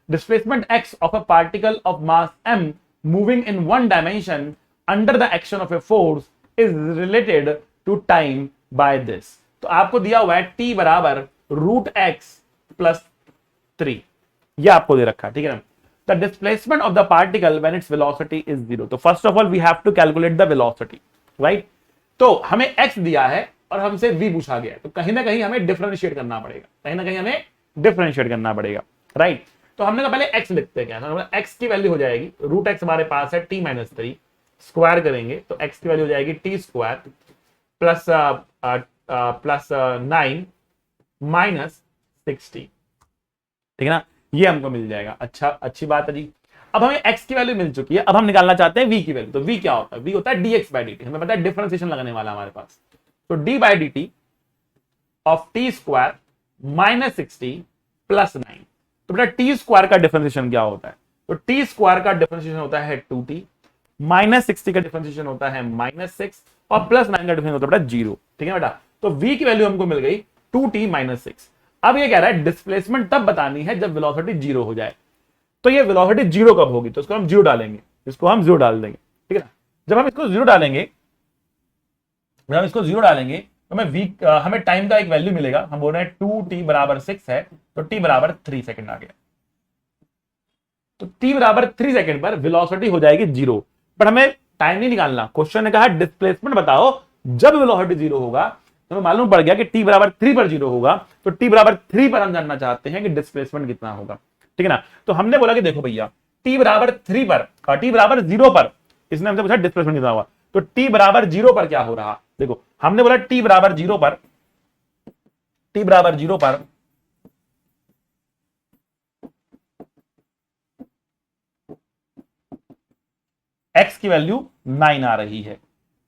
displacement x of a particle of mass m moving in one dimension under the action of a force is related to time by this। तो आपको दिया हुआ है t बराबर √x प्लस 3, ये आपको दे रखा है, ठीक है ना। The displacement of the particle when its velocity is 0। तो first of all we have to calculate the velocity, right। तो हमें x दिया है और हमसे v पूछा गया है, तो कहीं ना कहीं हमें डिफरेंशिएट करना पड़ेगा, कहीं ना कहीं हमें डिफरेंशिएट करना पड़ेगा, राइट। तो हमने कहा पहले x लिखते हैं, क्या x की वैल्यू हो जाएगी √x हमारे पास है t-3, स्क्वायर करेंगे तो x की वैल्यू हो जाएगी t स्क्वायर प्लस 9 माइनस 60, ठीक है ना, ये हमको मिल जाएगा। अच्छा, अच्छी बात है जी। अब हमें x की वैल्यू मिल चुकी है, अब हम निकालना चाहते हैं v की वैल्यू। तो v क्या होता है, v होता है dx बाई dt, हमें पता है डिफरेंशिएशन लगाने वाला हमारे पास। तो d by dt of T square minus 60 plus 9। तो बेटा टी स्क्वायर का डिफरेंशिएशन क्या होता है? तो टी स्क्वायर का डिफरेंशिएशन होता है 2t, माइनस 60 का डिफरेंशिएशन होता है -6 और प्लस 9 का डिफरेंशिएशन होता है बेटा 0। ठीक है बेटा, तो v की वैल्यू हमको मिल गई 2t माइनस 6। अब ये कह रहा है डिस्प्लेसमेंट तब बतानी है जब वेलोसिटी 0 हो जाए। तो ये वेलोसिटी 0 कब होगी? तो इसको हम 0 डालेंगे, इसको हम 0 डाल देंगे। ठीक है ना, जब हम इसको 0 डालेंगे, जब हम इसको 0 डालेंगे तो हमें टाइम का एक वैल्यू मिलेगा। हम बोल रहे हैं 2t बराबर 6 है, तो t बराबर 3 सेकंड आ गया। तो t बराबर 3 सेकंड पर वेलोसिटी हो जाएगी 0। पर हमें टाइम नहीं निकालना, क्वेश्चन ने कहा डिस्प्लेसमेंट बताओ जब वेलोसिटी 0 होगा। तो हमें मालूम पड़ गया कि t बराबर 3 पर 0 होगा, तो t बराबर 3 पर हम जानना चाहते हैं कि डिस्प्लेसमेंट कितना होगा। ठीक है ना, तो हमने बोला कि देखो भैया t बराबर 3 पर और t बराबर 0 पर, इसने हमसे पूछा डिस्प्लेसमेंट कितना होगा। तो t बराबर 0 पर क्या हो रहा? देखो हमने बोला t बराबर 0 पर, t बराबर 0 पर x की वैल्यू 9 आ रही है।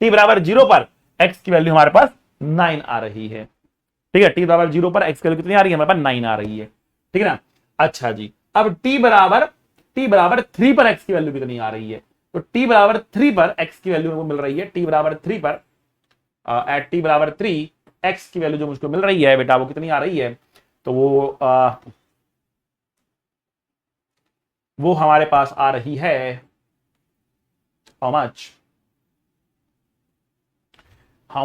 t बराबर 0 पर x की वैल्यू हमारे पास 9 आ रही है। ठीक है, t बराबर 0 पर x की वैल्यू कितनी आ रही है? हमारे पास 9 आ रही है। ठीक है ना, अच्छा जी, अब t बराबर 3 पर x की वैल्यू कितनी आ रही है? तो t बराबर 3 पर x की वैल्यू हमको मिल रही है, t बराबर 3 पर एट t बराबर 3 x की वैल्यू जो मुझको मिल रही है बेटा वो कितनी आ रही है? तो वो हमारे पास आ रही है how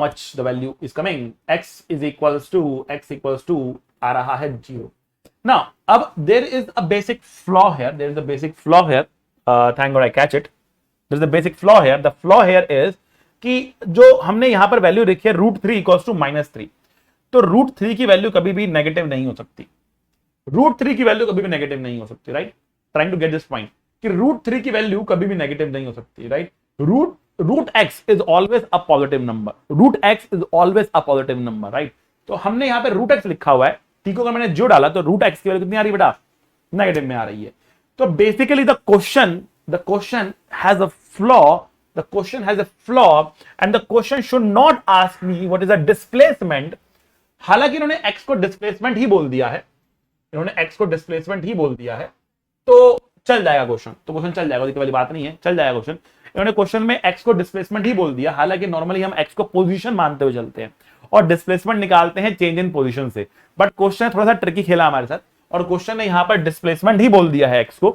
much the value is coming, x equals to आ रहा है 0। now अब there is a basic flaw here, thank god I catch it, there is a basic flaw here। the flaw here is कि जो हमने यहां पर value रखी है √3 इक्वल्स टू -3, तो √3 की वैल्यू कभी भी नेगेटिव नहीं हो सकती। √3 की वैल्यू कभी भी नेगेटिव नहीं हो सकती, right? Trying to get this point कि √3 की वैल्यू कभी भी नेगेटिव नहीं हो सकती, right? Root x is always a positive number, right? तो हमने यहां पे √x लिखा हुआ है, t को अगर मैंने जो डाला तो √x की वैल्यू कितनी आ रही है बेटा? नेगेटिव में आ रही है। तो basically the question has a flaw, and the question should not ask me what is the displacement। हालांकि इन्होंने x को डिस्प्लेसमेंट ही बोल दिया है, तो चल जाएगा क्वेश्चन, चल जाएगा, कोई वाली बात नहीं है, चल जाएगा क्वेश्चन। इन्होंने क्वेश्चन में x को डिस्प्लेसमेंट ही बोल दिया, हालांकि नॉर्मली हम x को पोजीशन मानते हुए चलते हैं और डिस्प्लेसमेंट निकालते हैं चेंज इन पोजीशन से। बट क्वेश्चन थोड़ा सा ट्रिकी खेला हमारे साथ और क्वेश्चन ने यहां पर डिस्प्लेसमेंट ही बोल दिया है x को।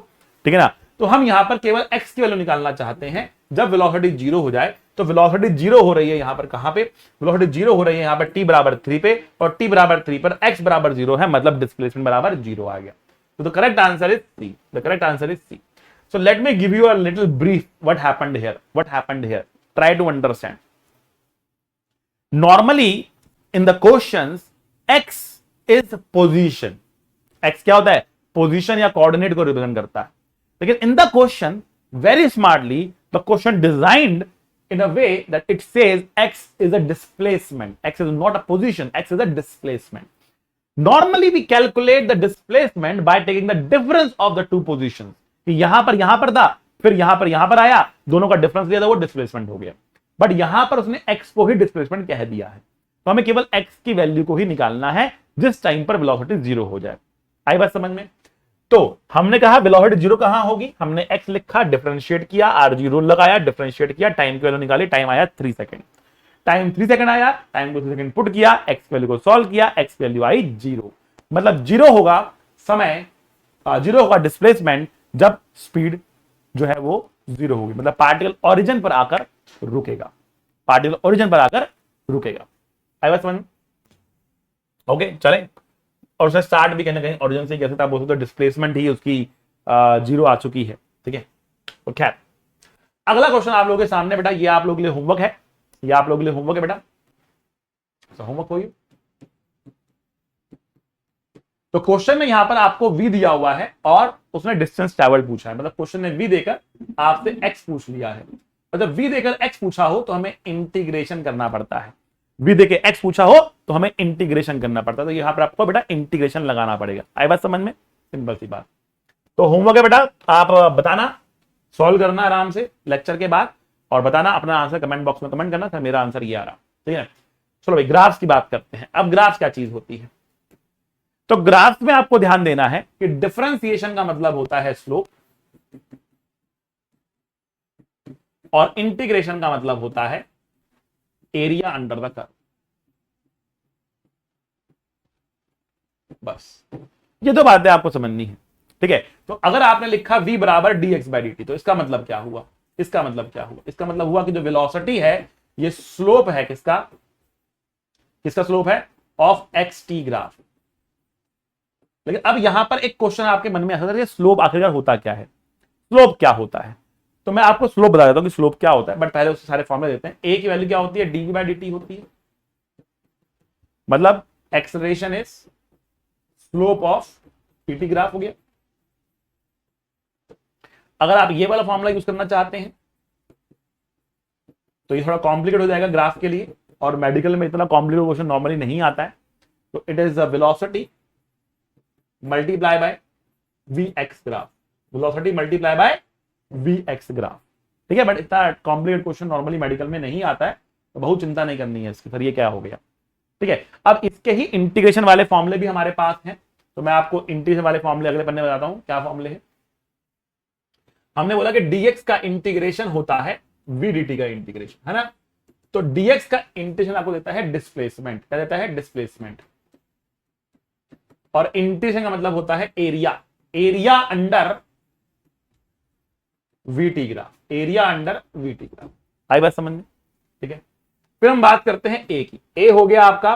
ठीक है ना, तो हम यहां पर केवल x की वैल्यू निकालना चाहते हैं जब वेलोसिटी 0 हो जाए। तो वेलोसिटी 0 हो रही है यहां पर, कहां पे वेलोसिटी 0 हो रही है? यहां पर t बराबर 3 पे, और t बराबर 3 पर x बराबर 0 है, मतलब डिस्प्लेसमेंट बराबर 0 आ गया। तो the correct answer is C। So let me give you a little brief what happened here. Try to understand. Normally in the questions x is position, x क्या होता है? पोजीशन या कोऑर्डिनेट को रिप्रेजेंट करता है। लेकिन in the question very smartly the question designed in a way that it says x is a displacement, x is not a position, x is a displacement। Normally we calculate the displacement by taking the difference of the two positions, कि यहां पर था, फिर यहां पर आया, दोनों का डिफरेंस दिया था, वो डिस्प्लेसमेंट हो गया। बट यहां पर उसने x को ही डिस्प्लेसमेंट कह दिया है, तो हमें केवल x की वैल्यू को ही निकालना है जिस टाइम पर वेलोसिटी 0 हो जाए। आई बात समझ में? तो हमने कहा वेलोसिटी 0 कहां होगी, हमने x लिखा, डिफरेंशिएट किया, r0 लगाया, डिफरेंशिएट किया, टाइम की वैल्यू निकाली, टाइम आया 3 सेकंड। टाइम 3 सेकंड आया, टाइम को 3 सेकंड पुट किया, x वैल्यू को सॉल्व किया, x वैल्यू आई 0। मतलब 0 होगा समय, 0 होगा डिस्प्लेसमेंट जब स्पीड जो है वो 0 होगी, मतलब पार्टिकल ओरिजिन पर आकर रुकेगा, आई बात समझ? ओके चलें। और उसने स्टार्ट भी कहीं ना कहीं ओरिजिन से कैसे था, बोल सकते हो डिस्प्लेसमेंट ही उसकी 0 आ चुकी है। ठीक है, तो खैर अगला क्वेश्चन आप लोगों के सामने बेटा, ये आप लोगों के लिए होमवर्क है, बेटा। होमवर्क हो, तो क्वेश्चन में यहां पर आपको v दिया हुआ है और उसने डिस्टेंस ट्रैवल पूछा है, मतलब क्वेश्चन ने v देकर आपसे x पूछ लिया है। और जब v देकर x पूछा हो तो हमें इंटीग्रेशन करना पड़ता है, v देकर x पूछा हो तो हमें इंटीग्रेशन करना पड़ता है। तो यहां पर आपको बेटा इंटीग्रेशन लगाना पड़ेगा। आई बात समझ में? सिंपल सी बात। तो होमवर्क है बेटा, आप बताना, सॉल्व करना आराम से लेक्चर के बाद, और बताना अपना आंसर कमेंट बॉक्स में कमेंट करना, सर मेरा आंसर ये आ रहा। ठीक है, चलो भाई ग्राफ्स की बात करते हैं। अब ग्राफ्स क्या चीज होती है? तो ग्राफ्स में आपको ध्यान देना है कि डिफरेंशिएशन का मतलब होता है स्लोप, और इंटीग्रेशन का मतलब होता है एरिया अंडर द कर्व। बस ये दो बातें आपको समझनी है, ठीक है। तो अगर आपने लिखा v बराबर dx बाई dt, तो इसका मतलब क्या हुआ? इसका मतलब क्या हुआ? इसका मतलब हुआ कि जो वेलोसिटी है ये स्लोप है किसका? किसका स्लोप है? Of x T graph. लेकिन अब यहां पर एक क्वेश्चन आपके मन में आ सकता है, स्लोप आखिरकार होता क्या है? स्लोप क्या होता है? तो मैं आपको स्लोप बता देता हूं कि स्लोप क्या होता है, बट पहले उससे सारे फॉर्मूले देते हैं। ए की वैल्यू क्या होती है? डी बाई डी टी होती है, मतलब acceleration is slope of PT graph हो गया। अगर आप ये वाला फॉर्मूला यूज करना चाहते हैं तो ये थोड़ा कॉम्प्लिकेट हो जाएगा ग्राफ के लिए, और मेडिकल में इतना कॉम्प्लिकेटेड क्वेश्चन नॉर्मली नहीं आता है। तो it is velocity multiply by v x graph, velocity multiply by v x graph, ठीक है। बट इतना कॉम्प्लिकेटेड क्वेश्चन नॉर्मली मेडिकल में नहीं आता है, तो बहुत चिंता नहीं करनी है इसकी। फिर ये क्या हो गया, ठीक है। अब इसके ही इंटीग्रेशन वाले फॉर्मूले भी हमारे पास हैं, तो मैं आपको इंटीग्रेशन वाले फॉर्मूले अगले पन्ने में बताता हूं क्या फॉर्मूले हैं। हमने बोला कि dx का इंटीग्रेशन होता है vdt का इंटीग्रेशन, है ना। तो dx का इंटीग्रेशन आपको देता है डिस्प्लेसमेंट। क्या देता है? डिस्प्लेसमेंट। और इंटीग्रेशन का मतलब होता है area, area under vt graph, area under vt graph. आई बात समझ में? ठीक है। फिर हम बात करते हैं ए की। ए हो गया आपका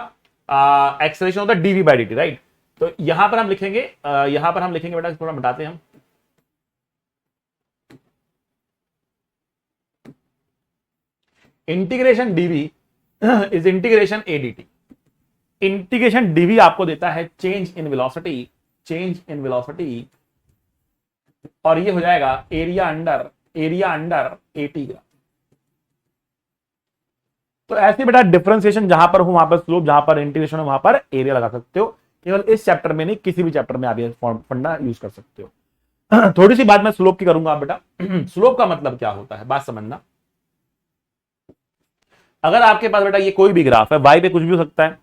एक्सेलरेशन होता है dv बाई dt, राइट। तो यहां पर हम लिखेंगे बेटा, थोड़ा मिटाते हैं हम। Integration dv is integration a dt। Integration dv आपको देता है change in velocity, change in velocity, और ये हो जाएगा एरिया अंडर एटी ग्राफ। तो ऐसे बेटा डिफरेंशिएशन जहां पर हो वहां पर स्लोप, जहां पर इंटीग्रेशन हो वहां पर एरिया लगा सकते हो। केवल इस चैप्टर में नहीं, किसी भी चैप्टर में आप ये फंडा यूज कर सकते हो। थोड़ी सी बात मैं स्लोप की करूंगा बेटा। स्लोप का मतलब क्या होता है, बात समझना। अगर आपके पास बेटा ये कोई भी ग्राफ है, y पे कुछ भी हो सकता है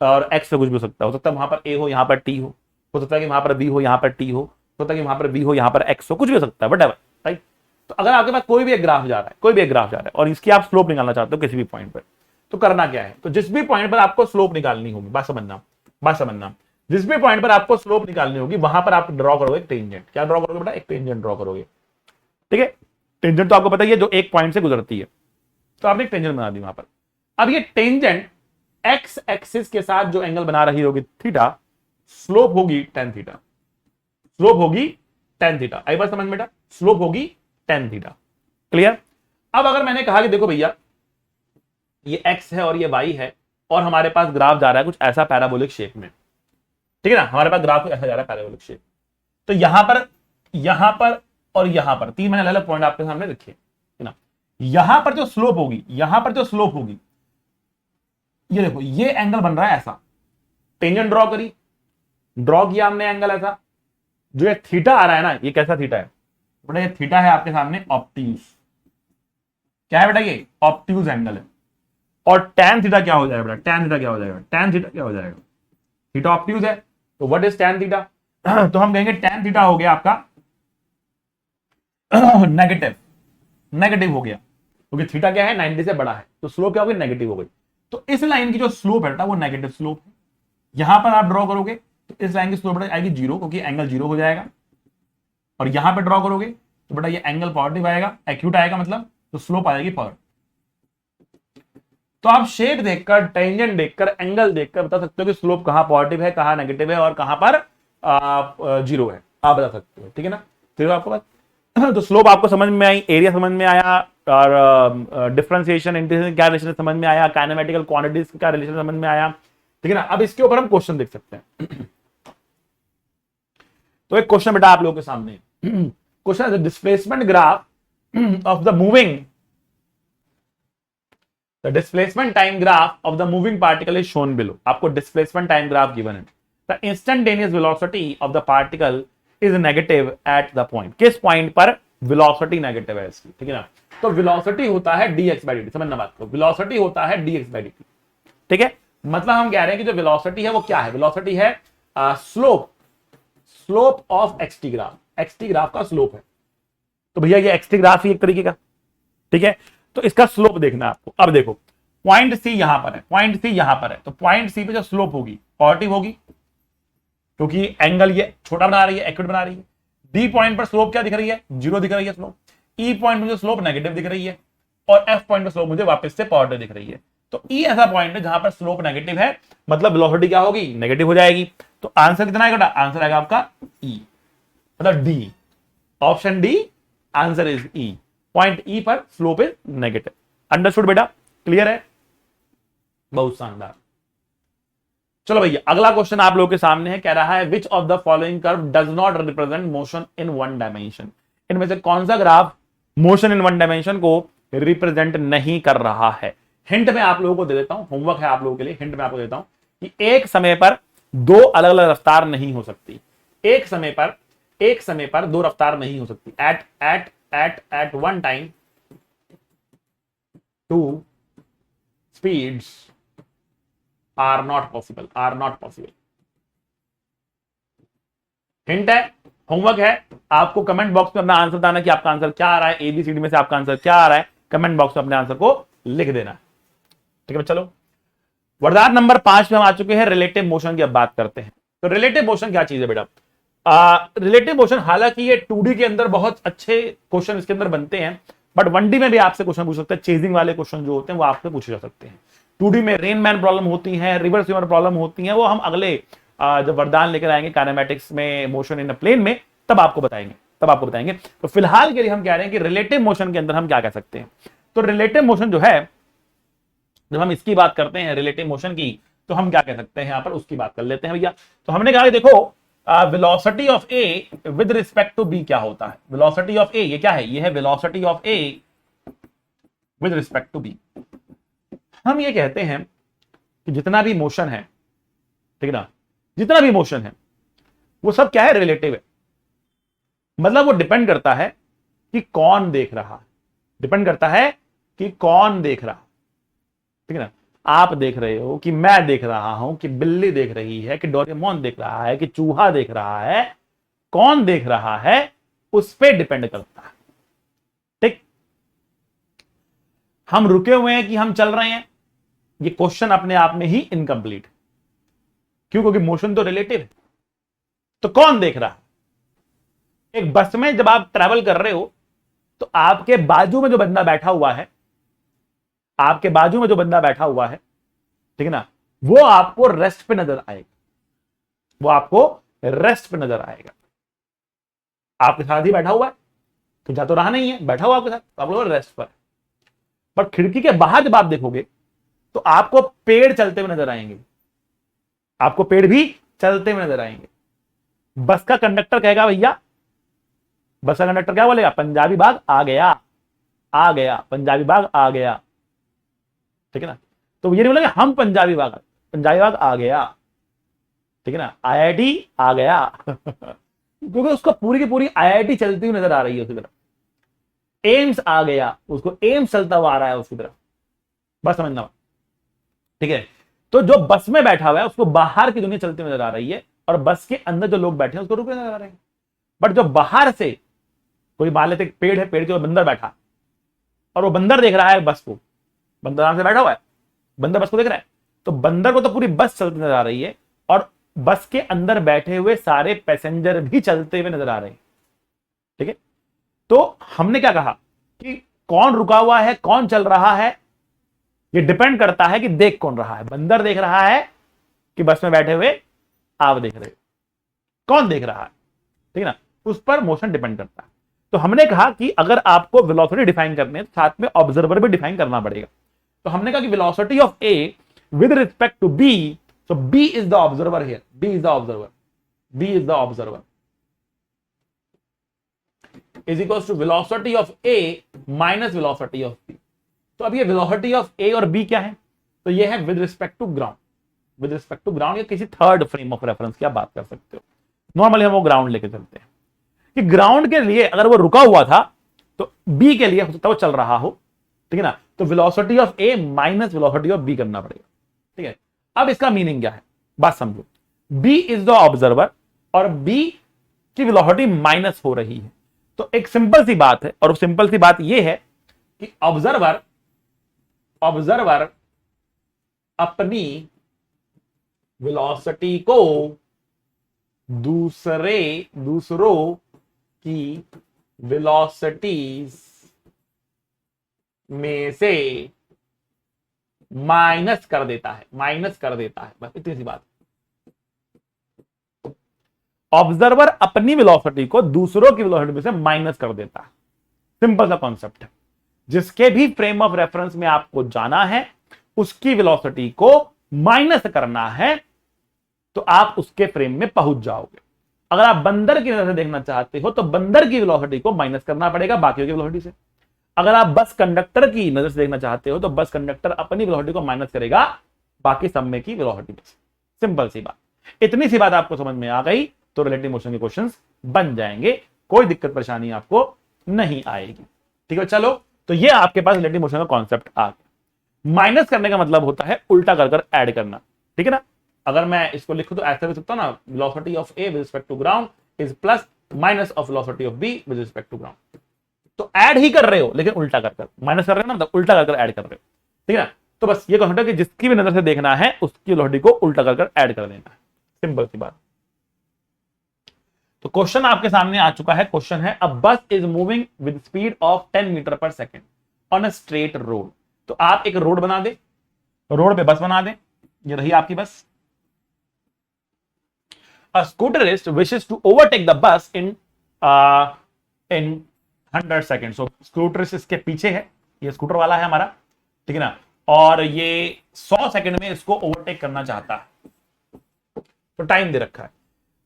और x पे कुछ भी हो सकता है। हो सकता है वहां पर a हो, यहां पर t हो सकता है कि वहां पर b हो, यहां पर t हो सकता है कि वहां पर b हो, यहां पर x हो, कुछ भी हो सकता है, वटएवर, राइट। तो अगर आपके पास कोई भी एक ग्राफ जा रहा है, और इसकी आप स्लोप निकालना चाहते हो किसी भी पॉइंट पर, तो करना क्या है? तो जिस भी पॉइंट पर आपको स्लोप निकालनी होगी, बात समझना, जिस भी पॉइंट पर आपको स्लोप निकालनी होगी वहां पर आप ड्रॉ करोगे टेंजेंट। क्या ड्रॉ करोगे बेटा? एक टेंजेंट ड्रॉ करोगे, ठीक है। टेंजेंट तो आपको पता ही है, जो एक पॉइंट से गुजरती है, तो आपने एक टेंजेंट बना दी वहां पर। अब ये टेंजेंट एक्स एक्सिस के साथ जो एंगल बना रही होगी थीटा, स्लोप होगी टेन थीटा, स्लोप होगी टेन थीटा। आई बात समझ बेटा? स्लोप होगी टेन थीटा। क्लियर? अब अगर मैंने कहा कि देखो भैया ये एक्स है और ये वाई है, और हमारे पास ग्राफ जा रहा है कुछ ऐसा पैराबोलिक शेप में, ठीक है ना, हमारे पास ग्राफ ऐसा जा रहा है पैराबोलिक शेप। तो यहां पर और यहां पर तीन मैंने अलग पॉइंट आपके सामने रखे, है ना। यहां पर जो स्लोप होगी, ये देखो ये एंगल बन रहा है ऐसा। टेंजेंट ड्रॉ किया हमने एंगल ऐसा। जो ये थीटा आ रहा है ना, ये कैसा थीटा है बेटा? ये थीटा है आपके सामने ऑब्ट्यूज। क्या है बेटा? ये ऑब्ट्यूज एंगल है। और tan थीटा क्या हो जाएगा बेटा? tan थीटा क्या हो जाएगा? थीटा ऑब्ट्यूज है, तो व्हाट इज tan थीटा? तो हम कहेंगे tan थीटा हो गया आपका नेगेटिव हो गया, क्योंकि थीटा क्या है? 90 से बड़ा है, तो स्लोप क्या हो गई? नेगेटिव हो गई। तो इस लाइन की जो स्लोप है बेटा वो नेगेटिव स्लोप है। यहां पर आप ड्रॉ करोगे तो इस लाइन की स्लोप बेटा आएगी 0, क्योंकि एंगल 0 हो जाएगा। और यहां पर ड्रॉ करोगे तो बेटा ये एंगल पॉजिटिव आएगा, एक्यूट आएगा मतलब, तो स्लोप आएगी पॉजिटिव। तो आप शेप देखकर, टेंजेंट देखकर, एंगल देखकर बता सकते हो कि स्लोप कहां पॉजिटिव है, कहां नेगेटिव है, और कहां पर 0 है, आप बता सकते हो, ठीक है ना। फिर आपको बात तो स्लोप आपको समझ में आई, एरिया समझ में आया, और डिफरेंशिएशन इंटीग्रेशन क्या रिलेशन समझ में आया, काइनेमेटिकल क्वांटिटीज का रिलेशन समझ में आया, ठीक है ना। अब इसके ऊपर हम क्वेश्चन देख सकते हैं। तो एक क्वेश्चन बेटा आप लोगों के सामने, क्वेश्चन है displacement graph of the moving, the displacement time graph of the moving particle is shown below. आपको डिस्प्लेसमेंट टाइम ग्राफ गिवन है। The instantaneous velocity of the particle is negative at the point. किस point पर velocity negative है इसकी, ठीक है ना। तो वेलोसिटी होता है dx बाई dt, समझना बात को, वेलोसिटी होता है dx बाई dt। ठीक है, मतलब हम कह रहे हैं कि जो वेलोसिटी है वो क्या है, वेलोसिटी है slope, slope of xt graph, xt graph का स्लोप है। तो भैया ये एक्सटी ग्राफ ही एक तरीके का, ठीक है, तो इसका स्लोप देखना है आपको। अब देखो पॉइंट सी यहां पर है, पॉइंट सी यहां पर है, तो पॉइंट सी पे जो स्लोप होगी पॉजिटिव होगी, क्योंकि एंगल ये छोटा बना रही है, एक्यूट बना रही है। डी पॉइंट पर स्लोप क्या दिख रही है, 0 दिख रही है स्लोप। ई पॉइंट में स्लोप नेगेटिव दिख रही है, और एफ पॉइंट पर स्लोप मुझे वापस से पॉजिटिव दिख रही है। तो ई ऐसा पॉइंट है जहां पर स्लोप नेगेटिव है, मतलब वेलोसिटी क्या होगी, नेगेटिव हो जाएगी। तो आंसर कितना आएगा, आंसर आएगा आपका ई, मतलब D, option D answer is E. Point ई पर स्लोप इज नेगेटिव। अंडरस्टूड बेटा, क्लियर है, बहुत शानदार। चलो भैया अगला क्वेश्चन आप लोगों के सामने है, कह रहा है which of the following curve does not represent motion in one dimension. इनमें से कौन सा graph motion in one dimension को रिप्रेजेंट नहीं कर रहा है। हिंट में आप लोगों को दे देता हूं, होमवर्क है आप लोगों के लिए, हिंट में आपको देता हूं कि एक समय पर दो अलग अलग रफ्तार नहीं हो सकती, एक समय पर दो रफ्तार नहीं हो सकती। At one time two speeds are not possible, are not possible. Hint है, होमवर्क है, आपको कमेंट बॉक्स में अपना आंसर बताना कि आपका आंसर क्या आ रहा है, एबीसीडी में से आपका आंसर क्या आ रहा है, कमेंट बॉक्स में अपने आंसर को लिख देना। ठीक है चलो, वरदान नंबर 5 में हम आ चुके हैं, रिलेटिव मोशन की अब बात करते हैं। तो रिलेटिव मोशन क्या चीज है बेटा, रिलेटिव मोशन, हालांकि ये 2D के अंदर बहुत अच्छे क्वेश्चन इसके अंदर बनते हैं, बट 1D में भी आपसे क्वेश्चन पूछ सकते हैं। चेजिंग वाले क्वेश्चन जो होते हैं वो आपसे पूछे जा सकते हैं। 2D में रेन मैन प्रॉब्लम होती है, रिवर स्विमर प्रॉब्लम होती है, वो हम अगले जब वरदान लेकर आएंगे काइनेमैटिक्स में, मोशन इन अ प्लेन में, तब आपको बताएंगे। तो फिलहाल के लिए हम कह रहे हैं कि रिलेटिव मोशन के अंदर हम क्या कह सकते हैं। तो रिलेटिव मोशन जो है, जब हम इसकी बात करते हैं रिलेटिव मोशन की, तो हम क्या कह सकते हैं यहां पर, उसकी बात कर लेते हैं भैया। तो हमने कहा देखो velocity of A with respect to B क्या होता है। वेलोसिटी ऑफ ए ये क्या है, ये है velocity of A with respect to B. हम ये कहते हैं कि जितना भी मोशन है, ठीक है ना, जितना भी मोशन है वो सब क्या है, रिलेटिव है। मतलब वो डिपेंड करता है कि कौन देख रहा है, डिपेंड करता है कि कौन देख रहा है, ठीक है ना। आप देख रहे हो कि मैं देख रहा हूं, कि बिल्ली देख रही है, कि डोरेमोन देख रहा है, कि चूहा देख रहा है, कौन देख रहा है उस पर डिपेंड करता है। ठीक, हम रुके हुए हैं कि हम चल रहे हैं, ये क्वेश्चन अपने आप में ही इनकम्प्लीट। क्यों, क्योंकि मोशन तो रिलेटिव है। तो कौन देख रहा है, एक बस में जब आप ट्रैवल कर रहे हो तो आपके बाजू में जो बंदा बैठा हुआ है, आपके बाजू में जो बंदा बैठा हुआ है, ठीक है ना, वो आपको रेस्ट पे नजर आएगा, वो आपको रेस्ट पे नजर आएगा। आपके साथ ही बैठा हुआ है, तो जा तो रहा नहीं है, बैठा हुआ आपके साथ, तो आप लोग रेस्ट पर। पर खिड़की के बाहर जब आप देखोगे तो आपको पेड़ चलते हुए नजर आएंगे, आपको पेड़ भी चलते हुए नजर आएंगे। बस का कंडक्टर कहेगा भैया, बस का कंडक्टर क्या बोलेगा, पंजाबी बाग आ गया, आ गया, पंजाबी बाग आ गया, ठीक है ना। तो ये नहीं बोलेगा हम पंजाबी बाग आ गया, ठीक है ना, आईआईटी आ गया क्योंकि उसको पूरी की पूरी आईआईटी चलती हुई नजर आ रही है उसकी तरफ। एम्स आ गया, उसको एम्स चलता हुआ आ रहा है उसकी तरफ, बस समझना, ठीक है। तो जो बस में बैठा हुआ है उसको बाहर की दुनिया चलती हुई नजर आ रही है, और बस के अंदर जो लोग बैठे हैं उसको रुके नजर आ रहे हैं। बट जो बाहर से कोई मान लेते पेड़ है, पेड़ के बंदर बैठा, और वो बंदर देख रहा है बस को, बंदर आराम से बैठा हुआ है, बंदर बस को देख रहा है, तो बंदर को तो पूरी बस चलती नजर आ रही है, और बस के अंदर बैठे हुए सारे पैसेंजर भी चलते हुए नजर आ रहे हैं, ठीक है। तो हमने क्या कहा कि कौन रुका हुआ है, कौन चल रहा है, ये डिपेंड करता है कि देख कौन रहा है। बंदर देख रहा है कि बस में बैठे हुए आप देख रहे हो, कौन देख रहा है, ठीक है ना, उस पर मोशन डिपेंड करता है। तो हमने कहा कि अगर आपको वेलोसिटी डिफाइन करने तो साथ में ऑब्जर्वर भी डिफाइन करना पड़ेगा। तो हमने कहा कि velocity of A with respect to B, so B is the observer here, B is the observer, B is the observer is equals to velocity of A minus velocity of B. तो अब ये velocity of ए और B क्या है, तो ये है with respect to ground, with respect to ground या किसी थर्ड फ्रेम ऑफ रेफरेंस की आप बात कर सकते हो। नॉर्मली हम वो ग्राउंड लेके चलते हैं कि ग्राउंड के लिए अगर वो रुका हुआ था तो बी के लिए हो सकता है वो चल रहा हो, ठीक है ना। तो velocity of A minus velocity of B करना पड़ेगा, ठीक है, अब इसका मीनिंग क्या है, बात समझो। b इज द ऑब्जर्वर और b की वेलोसिटी माइनस हो रही है, तो एक सिंपल सी बात है, और सिंपल सी बात यह है कि ऑब्जर्वर अपनी वेलोसिटी को दूसरों की वेलोसिटीज में से माइनस कर देता है, बस इतनी सी बात। ऑब्जर्वर अपनी वेलोसिटी को दूसरों की वेलोसिटी में से माइनस कर देता है, सिंपल सा कॉन्सेप्ट है। जिसके भी फ्रेम ऑफ रेफरेंस में आपको जाना है उसकी वेलोसिटी को माइनस करना है, तो आप उसके फ्रेम में पहुंच जाओगे। अगर आप बंदर की नजर से देखना चाहते हो तो बंदर की वेलोसिटी को माइनस करना पड़ेगा बाकियों की वेलोसिटी से। अगर आप बस कंडक्टर की नजर से देखना चाहते हो तो बस कंडक्टर अपनी वेलोसिटी को माइनस करेगा बाकी सब में की वेलोसिटी में से। सिंपल सी बात, इतनी सी बात आपको समझ में आ गई तो रिलेटिव मोशन के क्वेश्चंस बन जाएंगे, कोई दिक्कत परेशानी आपको नहीं आएगी। ठीक है, चलो तो ये आपके पास रिलेटिव मोशन का कॉन्सेप्ट आ गया। माइनस करने का मतलब होता है उल्टा कर ऐड करना, ठीक है ना। अगर मैं इसको लिखूं तो ऐसा भी सकता हूं ना, velocity of A with respect to ground is plus minus of velocity of B with respect to ground. तो ऐड ही कर रहे हो लेकिन उल्टा कर माइनस कर रहे हो ना, मतलब उल्टा कर ऐड कर रहे हो, ठीक है ना। तो बस ये कॉन्सेप्ट है कि जिसकी भी नजर से देखना है उसकी वेलोसिटी को उल्टा कर ऐड कर देना है, सिंपल सी बात। तो क्वेश्चन आपके सामने आ चुका है। क्वेश्चन है a bus is moving with speed of 10 metre per second on a straight road. तो आप एक रोड बना दे, रोड पे बस बना दे, ये रही आपकी बस। A scooterist wishes to overtake the bus in 100 seconds. So scooterist इसके पीछे है, ये स्कूटर वाला है हमारा, ठीक है ना, और ये 100 सेकंड में इसको ओवरटेक करना चाहता है। तो टाइम दे रखा है,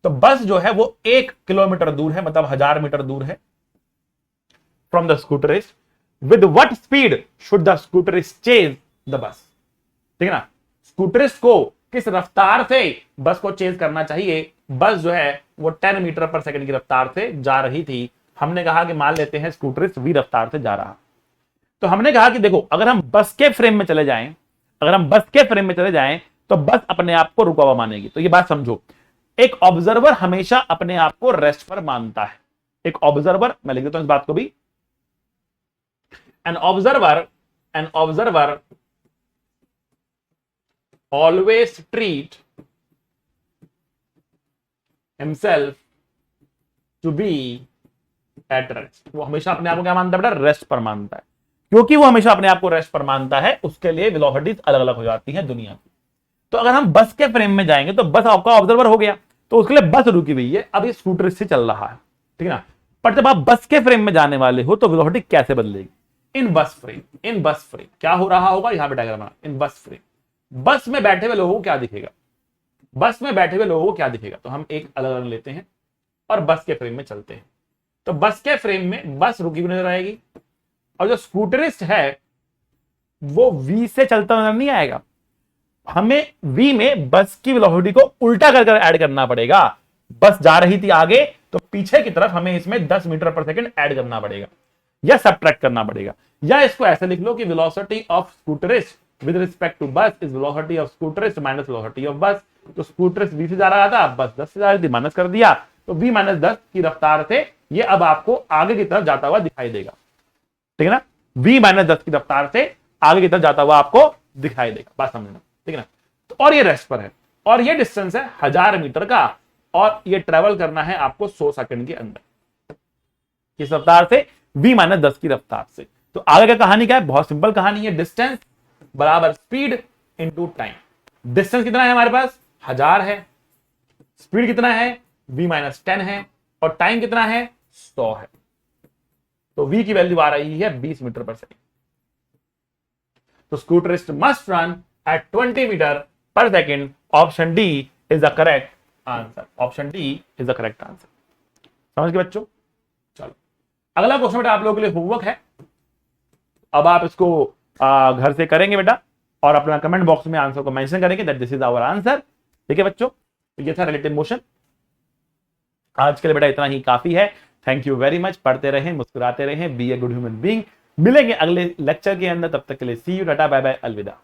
तो बस जो है वो 1 किलोमीटर दूर है, मतलब 1000 मीटर दूर है from the scooterist. With what speed should the scooterist chase the bus, ठीक है ना। स्कूटरिस्ट को किस रफ्तार से बस को चेज करना चाहिए। बस जो है वो 10 मीटर पर सेकंड की रफ्तार से जा रही थी। हमने कहा कि मान लेते हैं स्कूटरिस्ट v रफ्तार से जा रहा। तो हमने कहा कि देखो अगर हम बस के फ्रेम में चले जाएं, तो बस अपने आप को रुका हुआ मानेगी। तो ये बात समझो, एक ऑब्जर्वर हमेशा अपने आप को रेस्ट पर मानता है। एक ऑब्जर्वर, मैं लिख देता हूं इस बात को भी, an observer always treat himself to be at rest। वो हमेशा अपने आप को क्या मानता है बेटा, रेस्ट पर मानता है। क्योंकि वो हमेशा अपने आप को रेस्ट पर मानता है, उसके लिए वेलोसिटीज अलग अलग हो जाती हैं दुनिया की। तो अगर हम बस के फ्रेम में जाएंगे तो बस आपका ऑब्जर्वर हो गया, तो उसके लिए बस रुकी हुई है, अब ये स्कूटर से चल रहा है, ठीक है ना। पर जब आप बस के फ्रेम में जाने वाले हो तो वेलोसिटी कैसे बदलेगी। इन बस फ्रेम क्या हो रहा होगा, यहां पे डायग्राम बना, इन बस फ्रेम, बस में बैठे हुए लोगों को क्या दिखेगा, तो हम एक अलग अलग लेते हैं और बस के फ्रेम में चलते हैं। तो बस के फ्रेम में बस रुकी हुई नजर आएगी, और जो स्कूटरिस्ट है वो v से चलता नजर नहीं आएगा। हमें v में बस की वेलोसिटी को उल्टा कर ऐड करना पड़ेगा। बस जा रही थी आगे, तो पीछे की तरफ हमें इसमें 10 मीटर पर सेकंड ऐड करना पड़ेगा या सब्ट्रैक्ट करना पड़ेगा। या इसको ऐसे लिख लो कि velocity of scooterist with respect to bus is velocity of scooterist minus velocity of bus। तो स्कूटरिस्ट v से जा रहा था, बस 10 से जा रही थी, माइनस कर दिया, तो v माइनस 10 की रफ्तार से ये अब आपको आगे की तरफ जाता हुआ दिखाई देगा, ठीक है ना। v माइनस 10 की रफ्तार से आगे की तरफ जाता हुआ आपको दिखाई देगा, बात समझना, ठीक है ना। तो और ये रेस्ट पर है, और ये डिस्टेंस है 1000 मीटर का, और ये ट्रेवल करना है आपको 100 सेकंड के अंदर, किस रफ्तार से, v माइनस 10 की रफ्तार से। तो आगे का कहानी क्या है, बहुत सिंपल कहानी है, डिस्टेंस बराबर स्पीड इंटू टाइम। डिस्टेंस कितना है हमारे पास, 1000 है, स्पीड कितना है, v माइनस 10 है, और टाइम कितना है, 100 है। तो v की वैल्यू आ रही है 20 मीटर पर सेकेंड। तो स्कूटरिस्ट must run at 20 metre per second. Option D is the correct answer, option D is the correct answer. समझ गए बच्चों। चलो अगला क्वेश्चन बेटा आप लोगों के लिए होमवर्क है, अब आप इसको घर से करेंगे बेटा, और अपना कमेंट बॉक्स में आंसर को मेंशन करेंगे that this is our answer, ठीक है बच्चों। तो ये था रिलेटिव मोशन। आज के लिए बेटा इतना ही काफी है। Thank you very much. पढ़ते रहें, मुस्कुराते रहें, be a good human being. मिलेंगे अगले लेक्चर के अंदर, तब तक के लिए see you, tata bye bye, अलविदा।